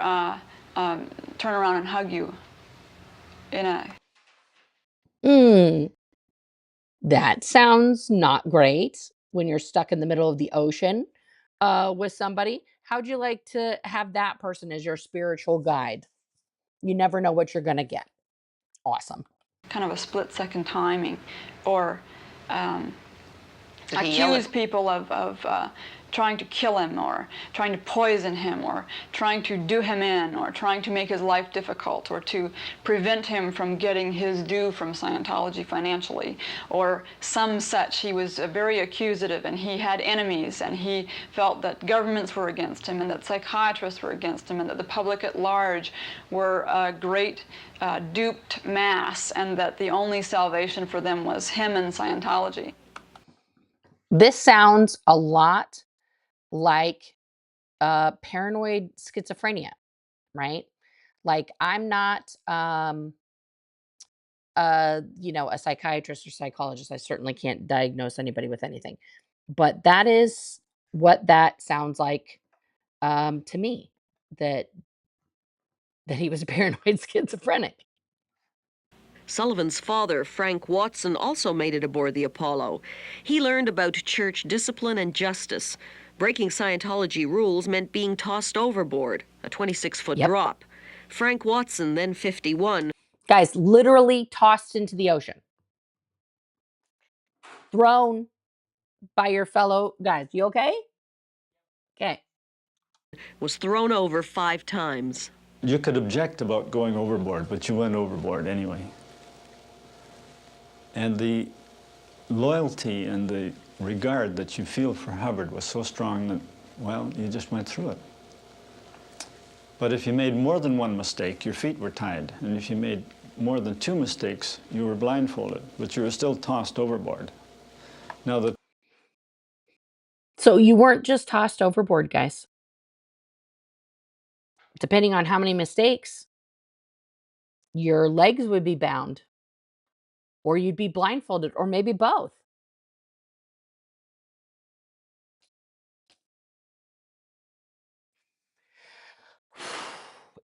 turn around and hug you in a... That sounds not great when you're stuck in the middle of the ocean with somebody. How'd you like to have that person as your spiritual guide? You never know what you're going to get. Awesome. Kind of a split-second timing, or accuse people of trying to kill him, or trying to poison him, or trying to do him in, or trying to make his life difficult, or to prevent him from getting his due from Scientology financially, or some such. He was very accusative, and he had enemies, and he felt that governments were against him, and that psychiatrists were against him, and that the public at large were a great duped mass, and that the only salvation for them was him and Scientology. This sounds a lot like paranoid schizophrenia, right? Like, I'm not a psychiatrist or psychologist. I certainly can't diagnose anybody with anything, but that is what that sounds like to me. That that he was a paranoid schizophrenic. Sullivan's father, Frank Watson, also made it aboard the Apollo. He learned about church discipline and justice. Breaking Scientology rules meant being tossed overboard, a 26-foot drop. Frank Watson, then 51. Guys, literally tossed into the ocean. Thrown by your fellow guys. You okay? Okay. Was thrown over 5 times. You could object about going overboard, but you went overboard anyway. And the loyalty and the regard that you feel for Hubbard was so strong that, well, you just went through it. But if you made more than one mistake, your feet were tied. And if you made more than 2 mistakes, you were blindfolded, but you were still tossed overboard. Now So you weren't just tossed overboard, guys. Depending on how many mistakes, your legs would be bound, or you'd be blindfolded, or maybe both.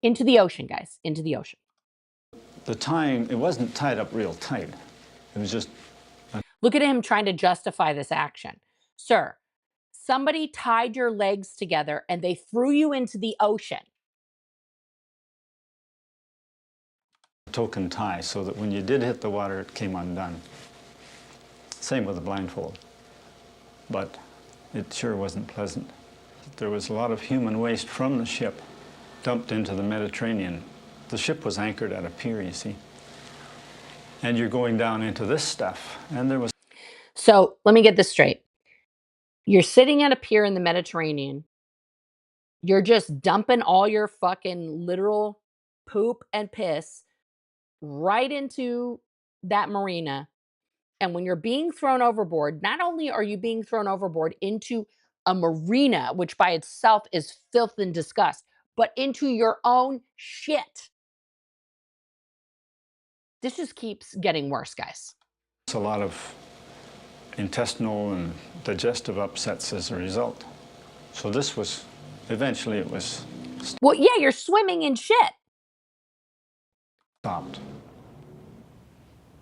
Into the ocean, guys, into the ocean. the tying, it wasn't tied up real tight. It was just... Look at him trying to justify this action. Sir, somebody tied your legs together and they threw you into the ocean. Token tie, so that when you did hit the water, it came undone. Same with the blindfold. But it sure wasn't pleasant. There was a lot of human waste from the ship dumped into the Mediterranean. The ship was anchored at a pier, you see. And you're going down into this stuff. And there was... So let me get this straight. You're sitting at a pier in the Mediterranean. You're just dumping all your fucking literal poop and piss right into that marina. And when you're being thrown overboard, not only are you being thrown overboard into a marina, which by itself is filth and disgust, but into your own shit. This just keeps getting worse, guys. It's a lot of intestinal and digestive upsets as a result. So this was, eventually it was... Well, yeah, you're swimming in shit. Stopped.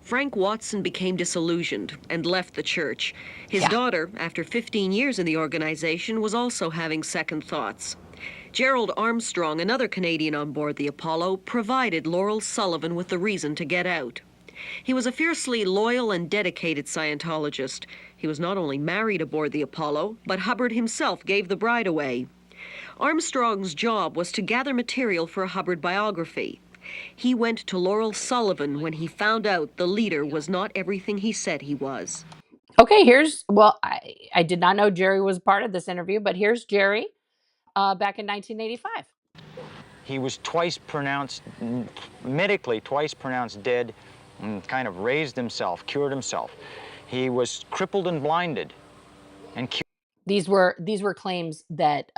Frank Watson became disillusioned and left the church. His daughter, after 15 years in the organization, was also having second thoughts. Gerald Armstrong, another Canadian on board the Apollo, provided Laurel Sullivan with the reason to get out. He was a fiercely loyal and dedicated Scientologist. He was not only married aboard the Apollo, but Hubbard himself gave the bride away. Armstrong's job was to gather material for a Hubbard biography. He went to Laurel Sullivan when he found out the leader was not everything he said he was. Okay, here's, well, I did not know Jerry was part of this interview, but here's Jerry back in 1985. He was twice pronounced, medically twice pronounced dead, and kind of raised himself, cured himself. He was crippled and blinded and cured. These were claims that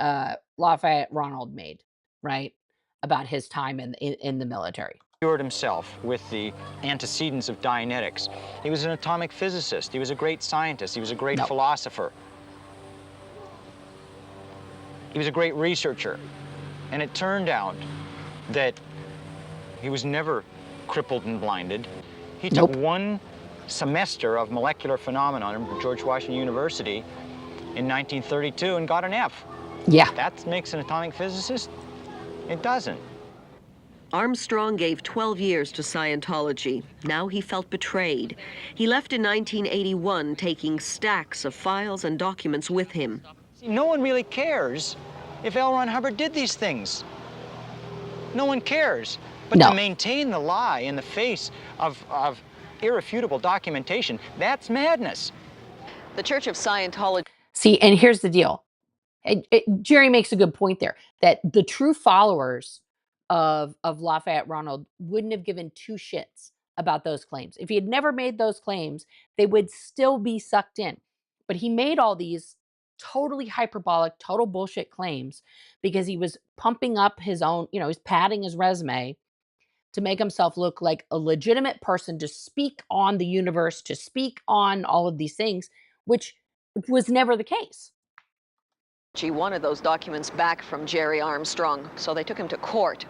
Lafayette Ronald made, right? About his time in the military. Cured himself with the antecedents of Dianetics. He was an atomic physicist. He was a great scientist. He was a great philosopher. He was a great researcher. And it turned out that he was never crippled and blinded. He took one semester of molecular phenomenon at George Washington University in 1932 and got an F. Yeah. That makes an atomic physicist? It doesn't. Armstrong gave 12 years to Scientology. Now he felt betrayed. He left in 1981, taking stacks of files and documents with him. No one really cares if L. Ron Hubbard did these things. No one cares. But to maintain the lie in the face of irrefutable documentation, that's madness. The Church of Scientology... See, and here's the deal. Jerry makes a good point there, that the true followers of Lafayette Ronald wouldn't have given 2 shits about those claims. If he had never made those claims, they would still be sucked in. But he made all these totally hyperbolic, total bullshit claims because he was pumping up his own, he's padding his resume to make himself look like a legitimate person to speak on the universe, to speak on all of these things, which was never the case. She wanted those documents back from Jerry Armstrong, so they took him to court.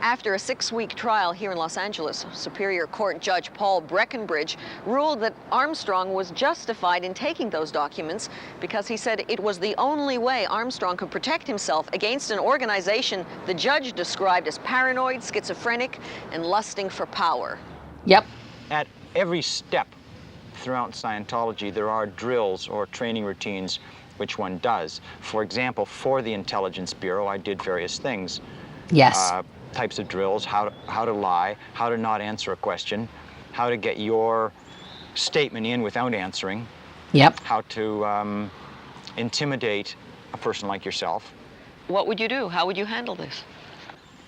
After a 6-week trial here in Los Angeles, Superior Court Judge Paul Breckenbridge ruled that Armstrong was justified in taking those documents because he said it was the only way Armstrong could protect himself against an organization the judge described as paranoid, schizophrenic, and lusting for power. Yep. At every step throughout Scientology, there are drills or training routines which one does. For example, for the Intelligence Bureau, I did various things. Yes. Types of drills, how to lie, how to not answer a question, how to get your statement in without answering. Yep. How to intimidate a person like yourself. What would you do? How would you handle this?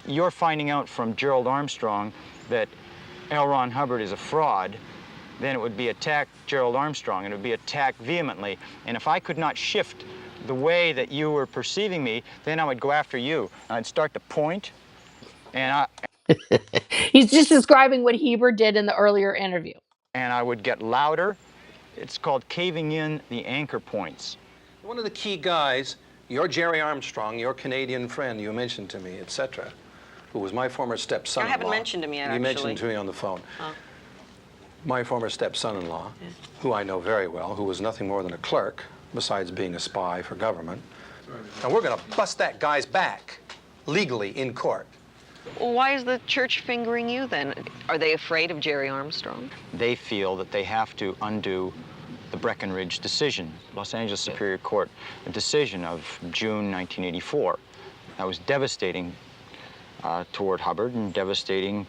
You're finding out from Gerald Armstrong that L. Ron Hubbard is a fraud, then it would be attack Gerald Armstrong, and it would be attacked vehemently. And if I could not shift the way that you were perceiving me, then I would go after you. And I'd start to point, and He's just describing what Heber did in the earlier interview. And I would get louder. It's called caving in the anchor points. One of the key guys, your Jerry Armstrong, your Canadian friend you mentioned to me, etc., who was my former stepson-in-law. I haven't mentioned him yet, actually. You mentioned him to me on the phone. My former stepson-in-law, who I know very well, who was nothing more than a clerk, besides being a spy for government. And we're going to bust that guy's back, legally, in court. Well, why is the church fingering you, then? Are they afraid of Jerry Armstrong? They feel that they have to undo the Breckenridge decision, Los Angeles Superior Court, a decision of June 1984. That was devastating toward Hubbard and devastating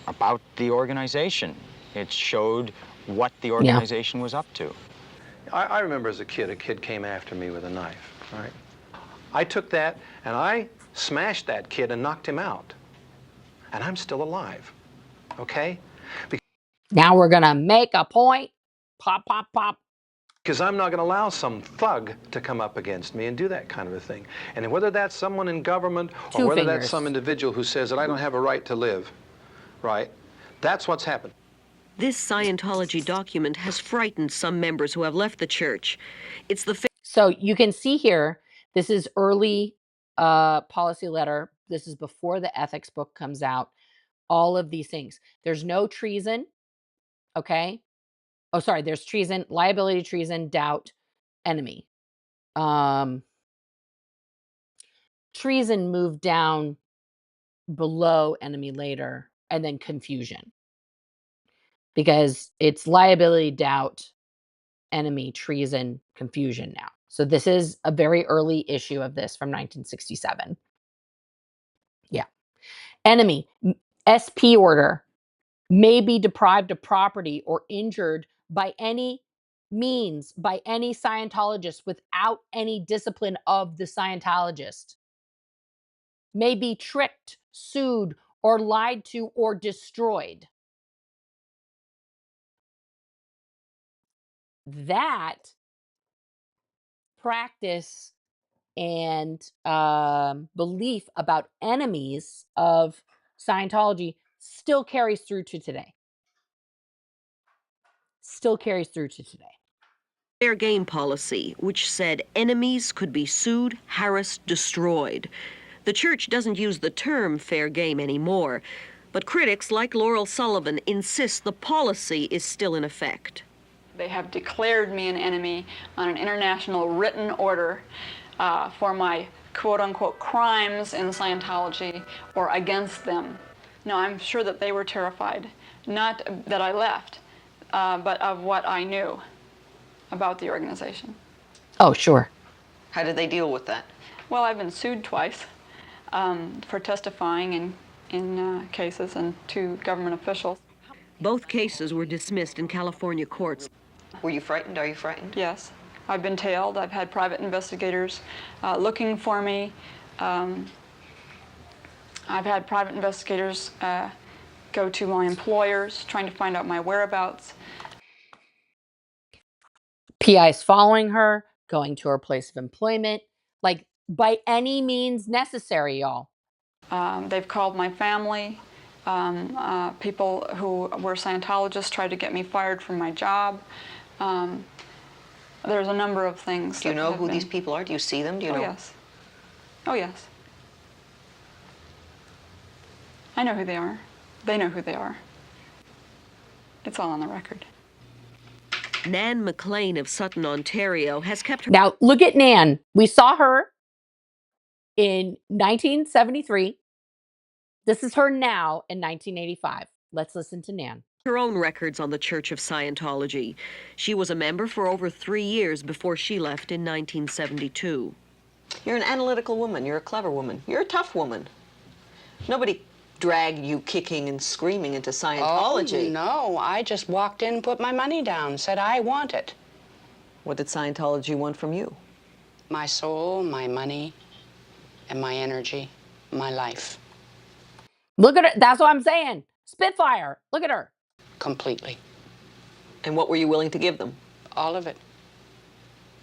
about the organization. It showed what the organization was up to. I remember as a kid came after me with a knife, right? I took that and I smashed that kid and knocked him out. And I'm still alive, okay? Now we're gonna make a point. Pop, pop, pop. Because I'm not going to allow some thug to come up against me and do that kind of a thing. And whether that's someone in government or whether that's some individual who says that I don't have a right to live, right? That's what's happened. This Scientology document has frightened some members who have left the church. It's the So you can see here, this is early policy letter. This is before the ethics book comes out. All of these things. There's no treason, okay? Oh, sorry, there's treason, liability, treason, doubt, enemy. Treason moved down below enemy later, and then confusion. Because it's liability, doubt, enemy, treason, confusion now. So this is a very early issue of this from 1967. Yeah. Enemy, SP order, may be deprived of property or injured by any means by any Scientologist without any discipline of the Scientologist. May be tricked, sued, or lied to or destroyed. That practice and belief about enemies of Scientology still carries through to today. Still carries through to today. fair game policy, which said enemies could be sued, harassed, destroyed. The church doesn't use the term fair game anymore, but critics like Laurel Sullivan insist the policy is still in effect. They have declared me an enemy on an international written order for my quote-unquote crimes in Scientology or against them. No, I'm sure that they were terrified, not that I left, but of what I knew about the organization. Oh, sure. How did they deal with that? Well, I've been sued twice for testifying in cases and to government officials. Both cases were dismissed in California courts. Were you frightened? Are you frightened? Yes. I've been tailed. I've had private investigators looking for me. I've had private investigators go to my employers trying to find out my whereabouts. PI's following her, going to her place of employment, like by any means necessary, y'all. They've called my family. People who were Scientologists tried to get me fired from my job. There's a number of things. Do you know who these people are? Do you see them? Do you know? Yes. Oh, yes. I know who they are. They know who they are. It's all on the record. Nan McLean of Sutton, Ontario, has kept her... Now, look at Nan. We saw her in 1973. This is her now in 1985. Let's listen to Nan. Her own records on the Church of Scientology. She was a member for over 3 years before she left in 1972. You're an analytical woman. You're a clever woman. You're a tough woman. Nobody dragged you kicking and screaming into Scientology. Oh, no. I just walked in, put my money down, said I want it. What did Scientology want from you? My soul, my money, and my energy, my life. Look at her. That's what I'm saying. Spitfire. Look at her. Completely. And what were you willing to give them? All of it.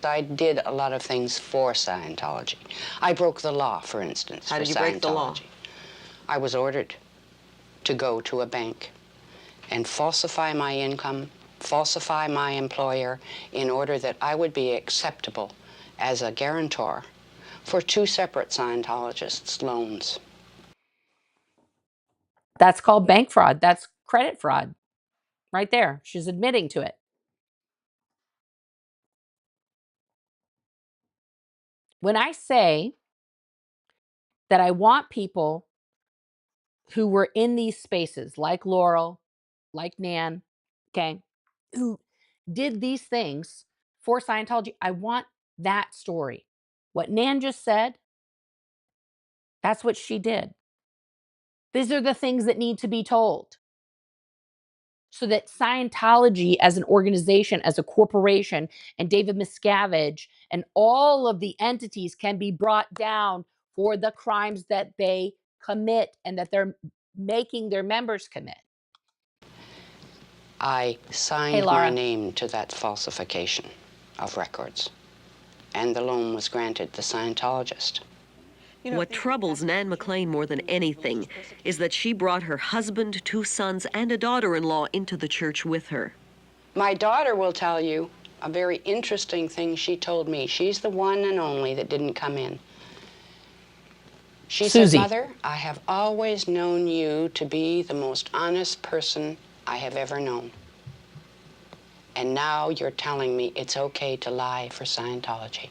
I did a lot of things for Scientology. I broke the law, for instance. How did you break the law? I was ordered to go to a bank and falsify my income, falsify my employer, in order that I would be acceptable as a guarantor for 2 separate Scientologists' loans. That's called bank fraud. That's credit fraud. Right there. She's admitting to it. When I say that I want people who were in these spaces, like Laurel, like Nan, okay, who did these things for Scientology, I want that story. What Nan just said, that's what she did. These are the things that need to be told so that Scientology as an organization, as a corporation, and David Miscavige and all of the entities can be brought down for the crimes that they commit and that they're making their members commit. I signed my name to that falsification of records, and the loan was granted the Scientologist. What troubles Nan McLean more than anything is that she brought her husband, 2 sons, and a daughter-in-law into the church with her. My daughter will tell you a very interesting thing she told me. She's the one and only that didn't come in. She Susie. said, Mother, I have always known you to be the most honest person I have ever known. And now you're telling me it's okay to lie for Scientology.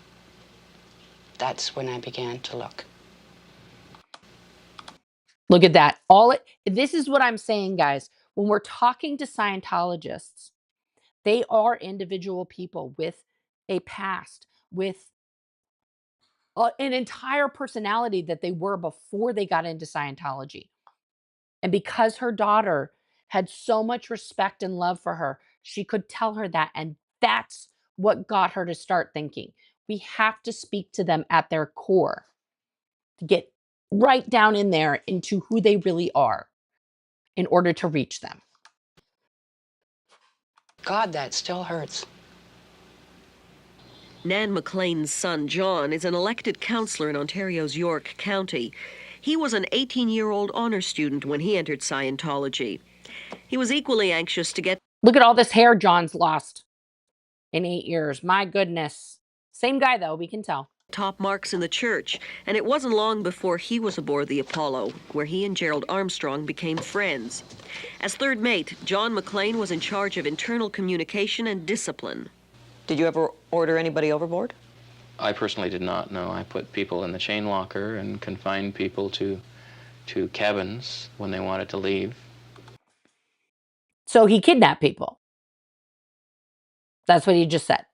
That's when I began to look. Look at that. This is what I'm saying, guys. When we're talking to Scientologists, they are individual people with a past, with an entire personality that they were before they got into Scientology. And because her daughter had so much respect and love for her, she could tell her that. And that's what got her to start thinking. We have to speak to them at their core to get right down in there into who they really are in order to reach them. God, that still hurts. Nan McLean's son, John, is an elected councillor in Ontario's York County. He was an 18-year-old honor student when he entered Scientology. He was equally anxious to get... Look at all this hair John's lost in 8 years. My goodness. Same guy, though, we can tell. Top marks in the church, and it wasn't long before he was aboard the Apollo, where he and Gerald Armstrong became friends. As third mate, John McLean was in charge of internal communication and discipline. Did you ever order anybody overboard? I personally did not, no. I put people in the chain locker and confined people to cabins when they wanted to leave. So he kidnapped people. That's what he just said.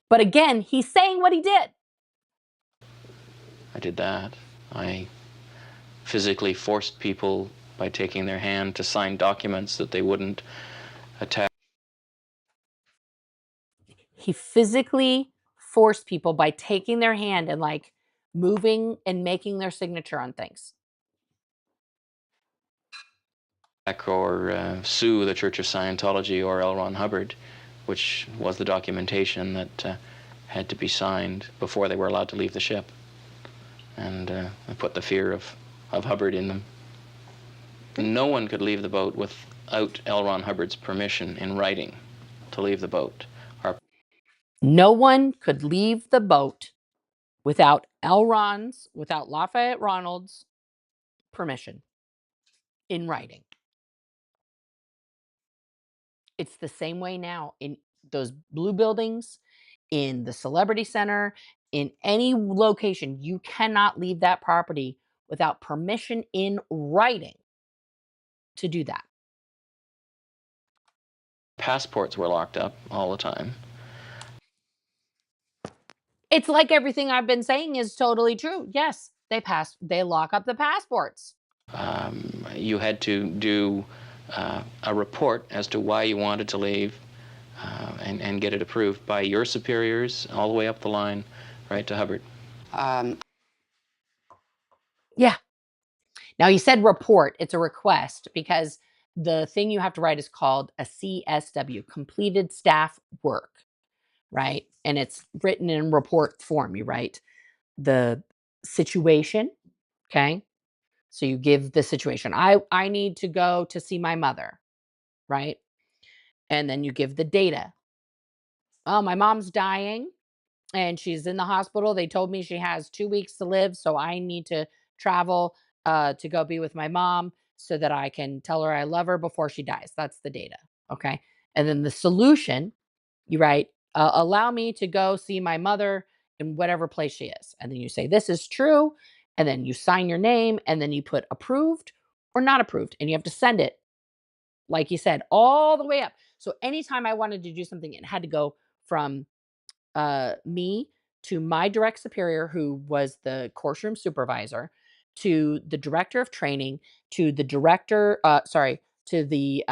But again, he's saying what he did. I did that. I physically forced people by taking their hand to sign documents that they wouldn't attach. He physically forced people by taking their hand and like moving and making their signature on things. Or sue the Church of Scientology or L. Ron Hubbard, which was the documentation that had to be signed before they were allowed to leave the ship. And I put the fear of Hubbard in them. No one could leave the boat without L. Ron Hubbard's permission in writing to leave the boat. No one could leave the boat without without Lafayette Ronald's permission. in writing. It's the same way now in those blue buildings, in the Celebrity Center, in any location. You cannot leave that property without permission in writing to do that. Passports were locked up all the time. It's like everything I've been saying is totally true. Yes, they lock up the passports. You had to do a report as to why you wanted to leave and get it approved by your superiors all the way up the line, right to Hubbard. Yeah. Now, you said report. It's a request because the thing you have to write is called a CSW, completed staff work, right? And it's written in report form. You write the situation, okay? So you give the situation. I need to go to see my mother, right? And then you give the data. Oh, my mom's dying and she's in the hospital. They told me she has 2 weeks to live, so I need to travel to go be with my mom so that I can tell her I love her before she dies. That's the data, okay? And then the solution, you write, allow me to go see my mother in whatever place she is. And then you say, this is true. And then you sign your name and then you put approved or not approved. And you have to send it, like you said, all the way up. So anytime I wanted to do something, it had to go from me to my direct superior, who was the course room supervisor, to the director of training, to the director, to the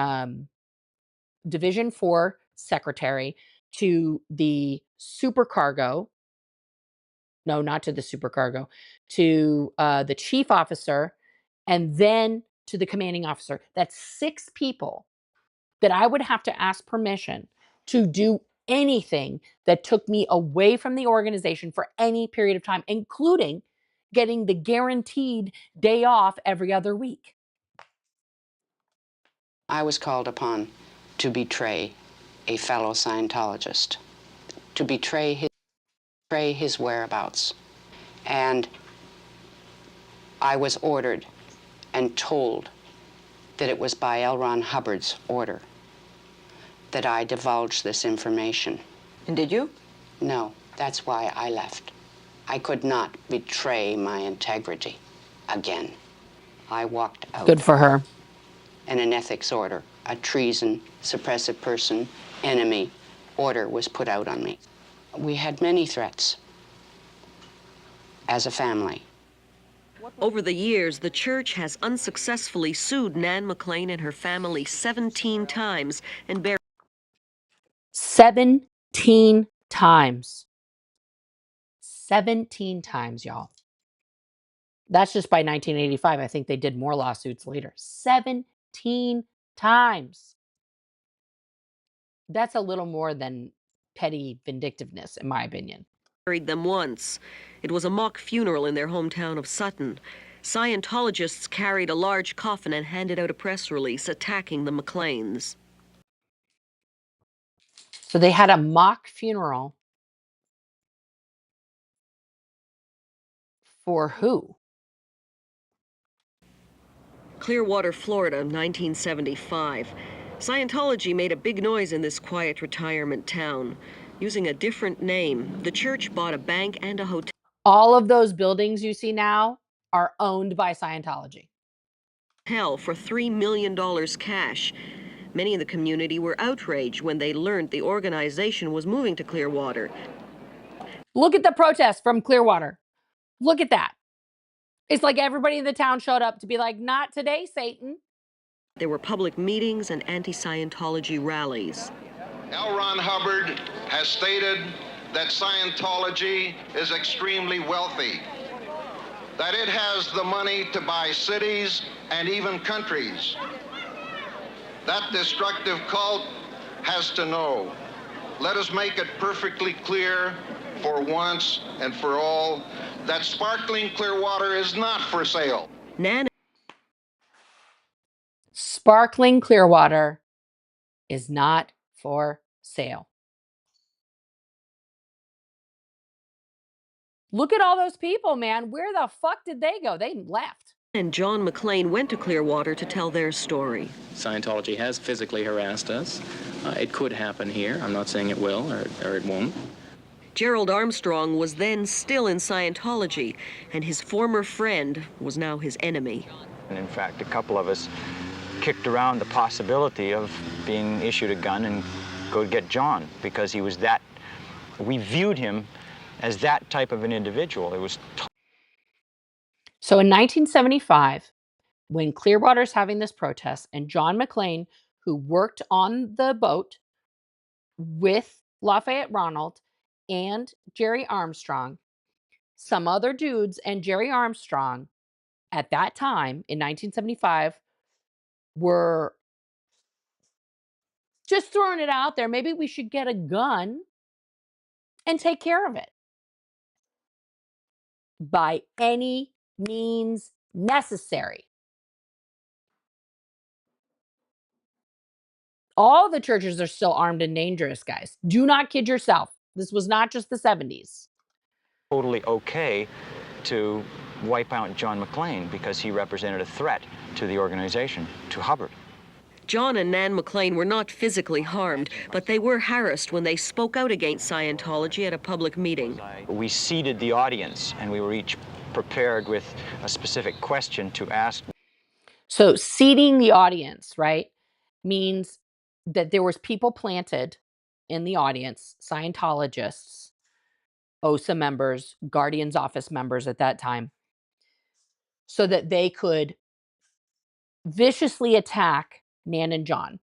Division 4 secretary, to the supercargo. No, not to the supercargo, to the chief officer, and then to the commanding officer. That's 6 people that I would have to ask permission to do anything that took me away from the organization for any period of time, including getting the guaranteed day off every other week. I was called upon to betray a fellow Scientologist, to betray his whereabouts. And I was ordered and told that it was by L. Ron Hubbard's order that I divulged this information. And did you? No, that's why I left. I could not betray my integrity again. I walked out. Good for her. And an ethics order, a treason, suppressive person, enemy order was put out on me. We had many threats as a family. Over the years, the church has unsuccessfully sued Nan McLean and her family 17 times and 17 times. 17 times, y'all. That's just by 1985. I think they did more lawsuits later. 17 times. That's a little more than petty vindictiveness, in my opinion. buried them once. It was a mock funeral in their hometown of Sutton. Scientologists carried a large coffin and handed out a press release attacking the McLeans. So they had a mock funeral for who? Clearwater, Florida, 1975. Scientology made a big noise in this quiet retirement town. Using a different name, the church bought a bank and a hotel. All of those buildings you see now are owned by Scientology. For $3 million cash. Many in the community were outraged when they learned the organization was moving to Clearwater. Look at the protests from Clearwater. Look at that. It's like everybody in the town showed up to be like, not today, Satan. There were public meetings and anti-Scientology rallies. L. Ron Hubbard has stated that Scientology is extremely wealthy, that it has the money to buy cities and even countries. That destructive cult has to know. Let us make it perfectly clear for once and for all that sparkling clear water is not for sale. Sparkling clear water is not for sale. Look at all those people, man. Where the fuck did they go? They left. And John McLean went to Clearwater to tell their story. Scientology has physically harassed us. It could happen here. I'm not saying it will or it won't. Gerald Armstrong was then still in Scientology, and his former friend was now his enemy. And in fact, a couple of us kicked around the possibility of being issued a gun and go get John, because he was that, we viewed him as that type of an individual. It was. So in 1975, when Clearwater's having this protest, and John McLean, who worked on the boat with Lafayette Ronald and Jerry Armstrong, some other dudes and Jerry Armstrong at that time in 1975 were just throwing it out there. Maybe we should get a gun and take care of it by any means necessary. All the churches are still armed and dangerous, guys. Do not kid yourself. This was not just the 70s. Totally okay to wipe out John McLean because he represented a threat to the organization, to Hubbard. John and Nan McLean were not physically harmed, but they were harassed when they spoke out against Scientology at a public meeting. We seated the audience, and we were each prepared with a specific question to ask. So seating the audience, right, means that there was people planted in the audience, Scientologists, OSA members, Guardian's Office members at that time, so that they could viciously attack Nan and John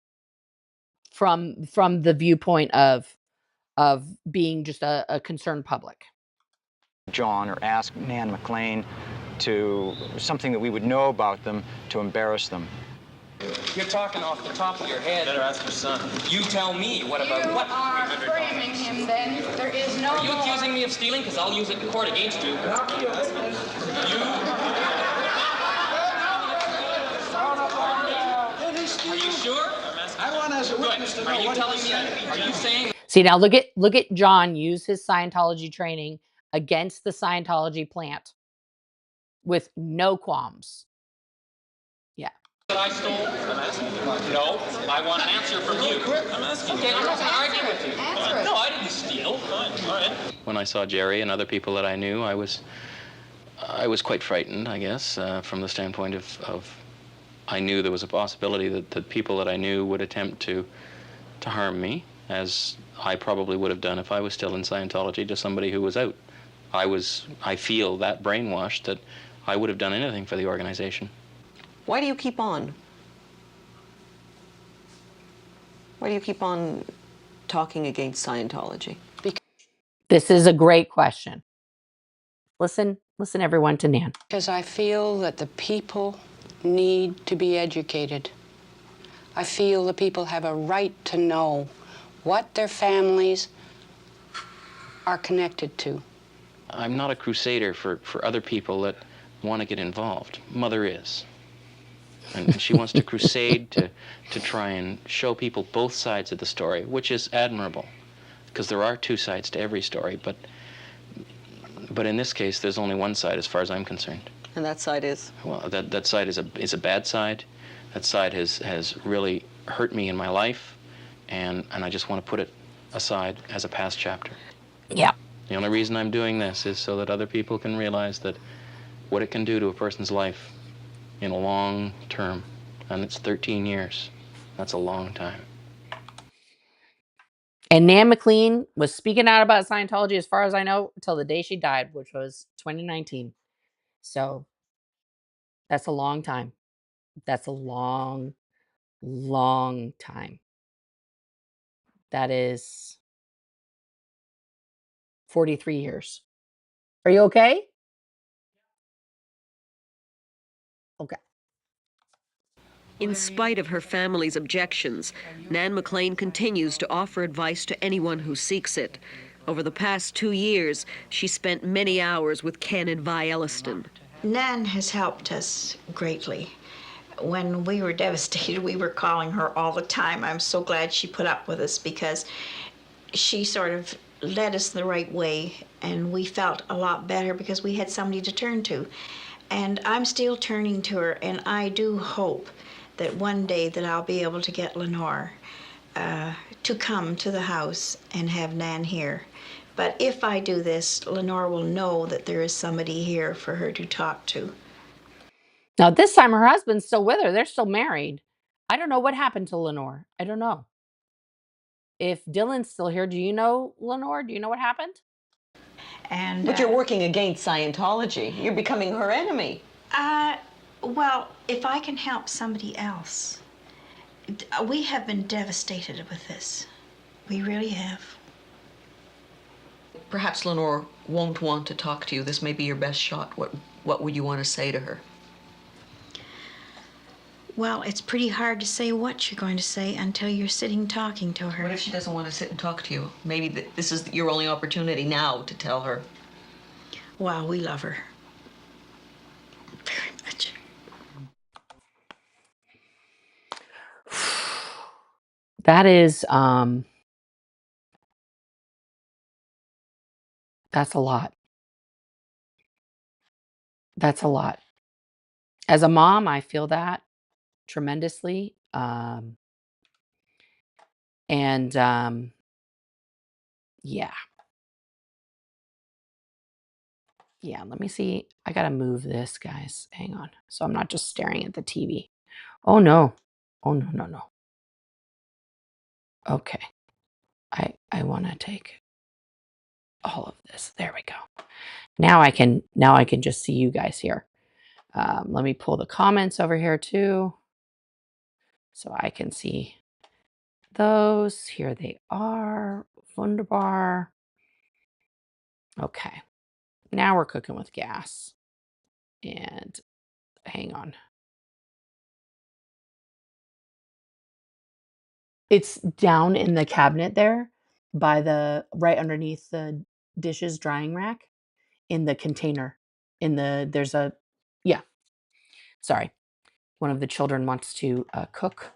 from the viewpoint of being just a concerned public. John or ask Nan McLean to something that we would know about them to embarrass them. You're talking off the top of your head. Better ask your son. You tell me what about what? You are framing him then. There is no Are you accusing me of stealing? Because I'll use it in court against you. Are you sure? I want as a witness to know. Are you telling me? Are you saying? See, now look at John use his Scientology training against the Scientology plant with no qualms. Yeah. That I stole? I'm asking you. No, I want an answer from you. I'm asking you. Okay, I'm not going to argue with you. No, I didn't steal. Fine. All right. When I saw Jerry and other people that I knew, I was quite frightened, I guess, from the standpoint of I knew there was a possibility that people that I knew would attempt to harm me, as I probably would have done if I was still in Scientology to somebody who was out. I feel that brainwashed that I would have done anything for the organization. Why do you keep on? Why do you keep on talking against Scientology? This is a great question. Listen everyone to Nan. Because I feel that the people need to be educated. I feel the people have a right to know what their families are connected to. I'm not a crusader for other people that want to get involved. Mother is. And she wants to crusade to try and show people both sides of the story, which is admirable, because there are two sides to every story, but in this case, there's only one side as far as I'm concerned. And that side is? Well, that side is a bad side. That side has really hurt me in my life, and I just want to put it aside as a past chapter. Yeah. The only reason I'm doing this is so that other people can realize that what it can do to a person's life in a long term, and it's 13 years. That's a long time. And Nan McLean was speaking out about Scientology, as far as I know, until the day she died, which was 2019. So that's a long time. That's a long, long time. That is 43 years. Are you okay? Okay. In spite of her family's objections, Nan McLean continues to offer advice to anyone who seeks it. Over the past 2 years, she spent many hours with Ken and Vi Elliston. Nan has helped us greatly. When we were devastated, we were calling her all the time. I'm so glad she put up with us, because she sort of led us the right way, and we felt a lot better because we had somebody to turn to. And I'm still turning to her, and I do hope that one day that I'll be able to get Lenore to come to the house and have Nan here. But if I do this, Lenore will know that there is somebody here for her to talk to. Now, this time her husband's still with her. They're still married. I don't know what happened to Lenore. I don't know. If Dylan's still here, do you know Lenore? Do you know what happened? And But you're working against Scientology. You're becoming her enemy. Well, if I can help somebody else. We have been devastated with this. We really have. Perhaps Lenore won't want to talk to you. This may be your best shot. What would you want to say to her? Well, it's pretty hard to say what you're going to say until you're sitting talking to her. What if she doesn't want to sit and talk to you? Maybe this is your only opportunity now to tell her. Well, we love her. Very much. That is, that's a lot. That's a lot. As a mom, I feel that tremendously. Yeah. Yeah, let me see. I gotta move this, guys. Hang on. So I'm not just staring at the TV. Oh, no. Oh, no, no, no. Okay. I want to take all of this. There we go. Now I can just see you guys here. Let me pull the comments over here too, so I can see those. Here they are. Wunderbar. Okay. Now we're cooking with gas. And hang on. It's down in the cabinet there by right underneath the dishes drying rack in the container. Yeah. Sorry. One of the children wants to cook.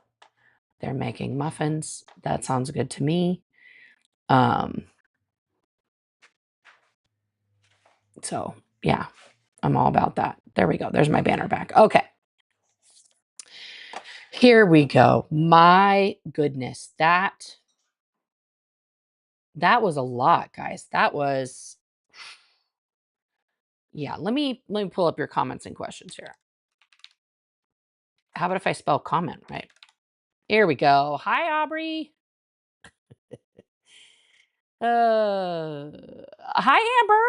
They're making muffins. That sounds good to me. So yeah, I'm all about that. There we go. There's my banner back. Okay. Here we go. My goodness. That was a lot, guys. That was, yeah. Let me pull up your comments and questions here. How about if I spell comment right? Here we go. Hi, Aubrey. Hi, Amber.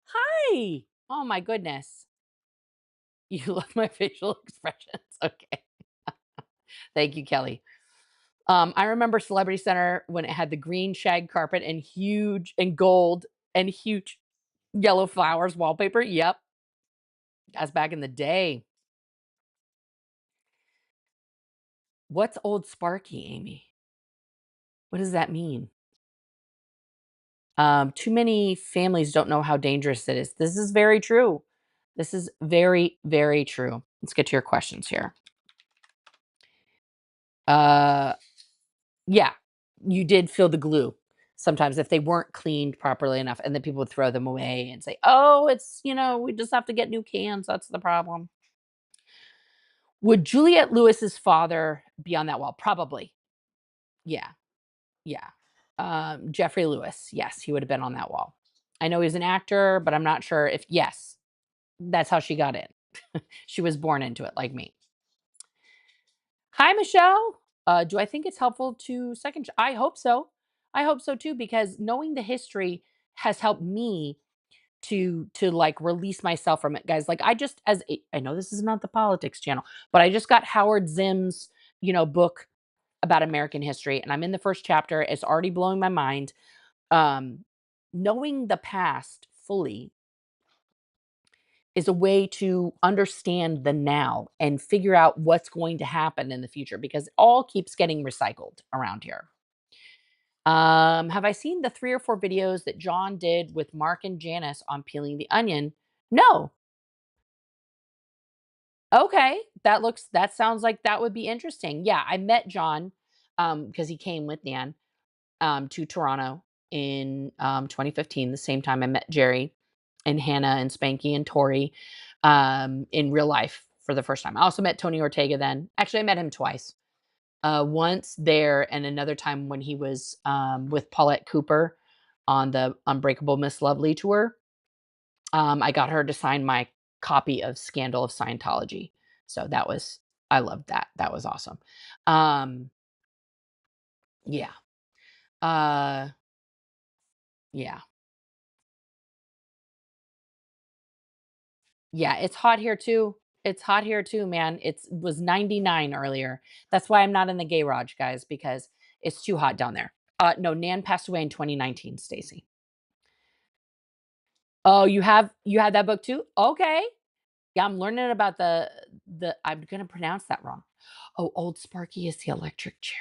Hi. Oh my goodness. You love my facial expressions. Okay. Thank you, Kelly. I remember Celebrity Center when it had the green shag carpet and huge and gold and huge yellow flowers wallpaper. Yep. That's back in the day. What's Old Sparky, Amy? What does that mean? Too many families don't know how dangerous it is. This is very true. This is very, very true. Let's get to your questions here. Yeah, you did feel the glue sometimes if they weren't cleaned properly enough, and then people would throw them away and say, oh, it's, we just have to get new cans. That's the problem. Would Juliette Lewis's father be on that wall? Probably. Yeah. Yeah. Jeffrey Lewis. Yes, he would have been on that wall. I know he's an actor, but I'm not sure if, yes, that's how she got in. She was born into it like me. Hi, Michelle. Do I think it's helpful to second? I hope so. I hope so too, because knowing the history has helped me to like release myself from it, guys. Like I know this is not the politics channel, but I just got Howard Zim's, book about American history, and I'm in the first chapter. It's already blowing my mind. Knowing the past fully is a way to understand the now and figure out what's going to happen in the future, because it all keeps getting recycled around here. Have I seen the 3 or 4 videos that John did with Mark and Janice on peeling the onion? No. Okay. That sounds like that would be interesting. Yeah, I met John because he came with Nan to Toronto in 2015, the same time I met Jerry. and Hannah and Spanky and Tori in real life for the first time. I also met Tony Ortega then. Actually, I met him twice. Once there and another time when he was with Paulette Cooper on the Unbreakable Miss Lovely tour. I got her to sign my copy of Scandal of Scientology. So that was, I loved that. That was awesome. Yeah. Yeah. Yeah, it's hot here too. It's hot here too, man. It was 99 earlier. That's why I'm not in the gay garage, guys, because it's too hot down there. No, Nan passed away in 2019, Stacy. Oh, you had that book too? Okay. Yeah, I'm learning about the I'm gonna pronounce that wrong. Oh, Old Sparky is the electric chair.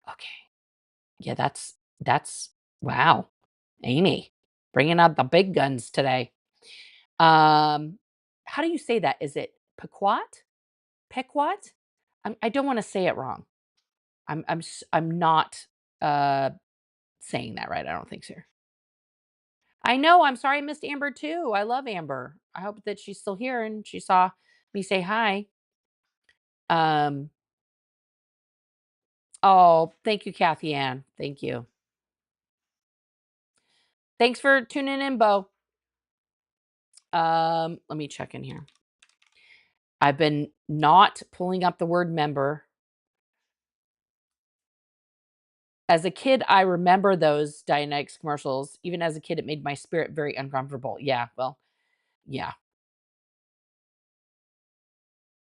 Okay. Yeah, that's wow. Amy, bringing out the big guns today. How do you say that? Is it Pequot? Pequot? I don't want to say it wrong. I'm not saying that right. I don't think so. I know. I'm sorry I missed Amber too. I love Amber. I hope that she's still here and she saw me say hi. Oh, thank you, Kathy Ann. Thank you. Thanks for tuning in, Bo. Let me check in here. I've been not pulling up the word member. As a kid, I remember those Dianetics commercials. Even as a kid, it made my spirit very uncomfortable. Yeah, well, yeah.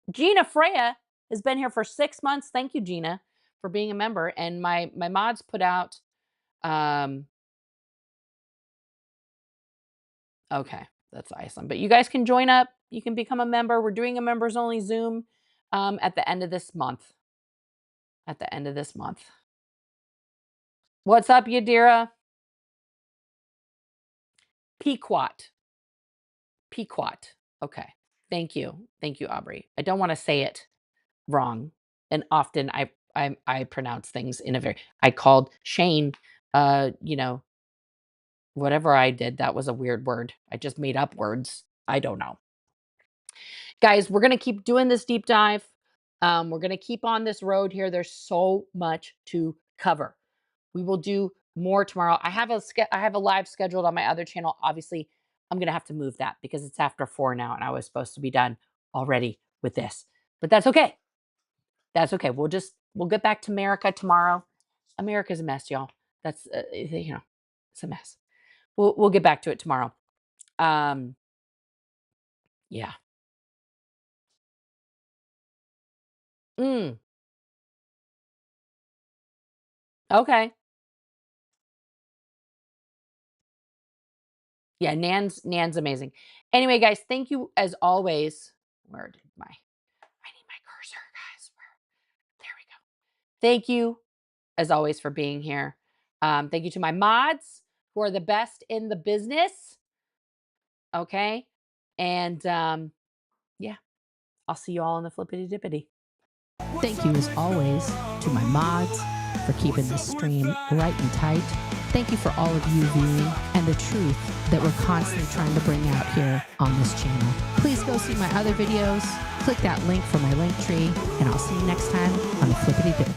Gina Freya has been here for 6 months. Thank you, Gina, for being a member. And my mods put out, okay, that's awesome. But you guys can join up. You can become a member. We're doing a members only Zoom at the end of this month. At the end of this month. What's up, Yadira? Pequot. Pequot. Okay. Thank you. Thank you, Aubrey. I don't want to say it wrong. And often I pronounce things in a very, I called Shane, you know, whatever I did, that was a weird word. I just made up words. I don't know. Guys, we're going to keep doing this deep dive. We're going to keep on this road here. There's so much to cover. We will do more tomorrow. I have a live scheduled on my other channel. Obviously, I'm going to have to move that because it's after 4 now and I was supposed to be done already with this. But that's okay. That's okay. We'll get back to America tomorrow. America's a mess, y'all. That's you know, it's a mess. We'll get back to it tomorrow. Yeah. Okay. Yeah, Nan's amazing. Anyway, guys, thank you as always. Where did I need my cursor, guys. There we go. Thank you as always for being here. Thank you to my mods who are the best in the business. Okay. And yeah, I'll see you all in the flippity dippity. Thank you as always to my mods for keeping this stream right and tight. Thank you for all of you viewing and the truth that we're constantly trying to bring out here on this channel. Please go see my other videos. Click that link for my link tree, and I'll see you next time on the flippity dip.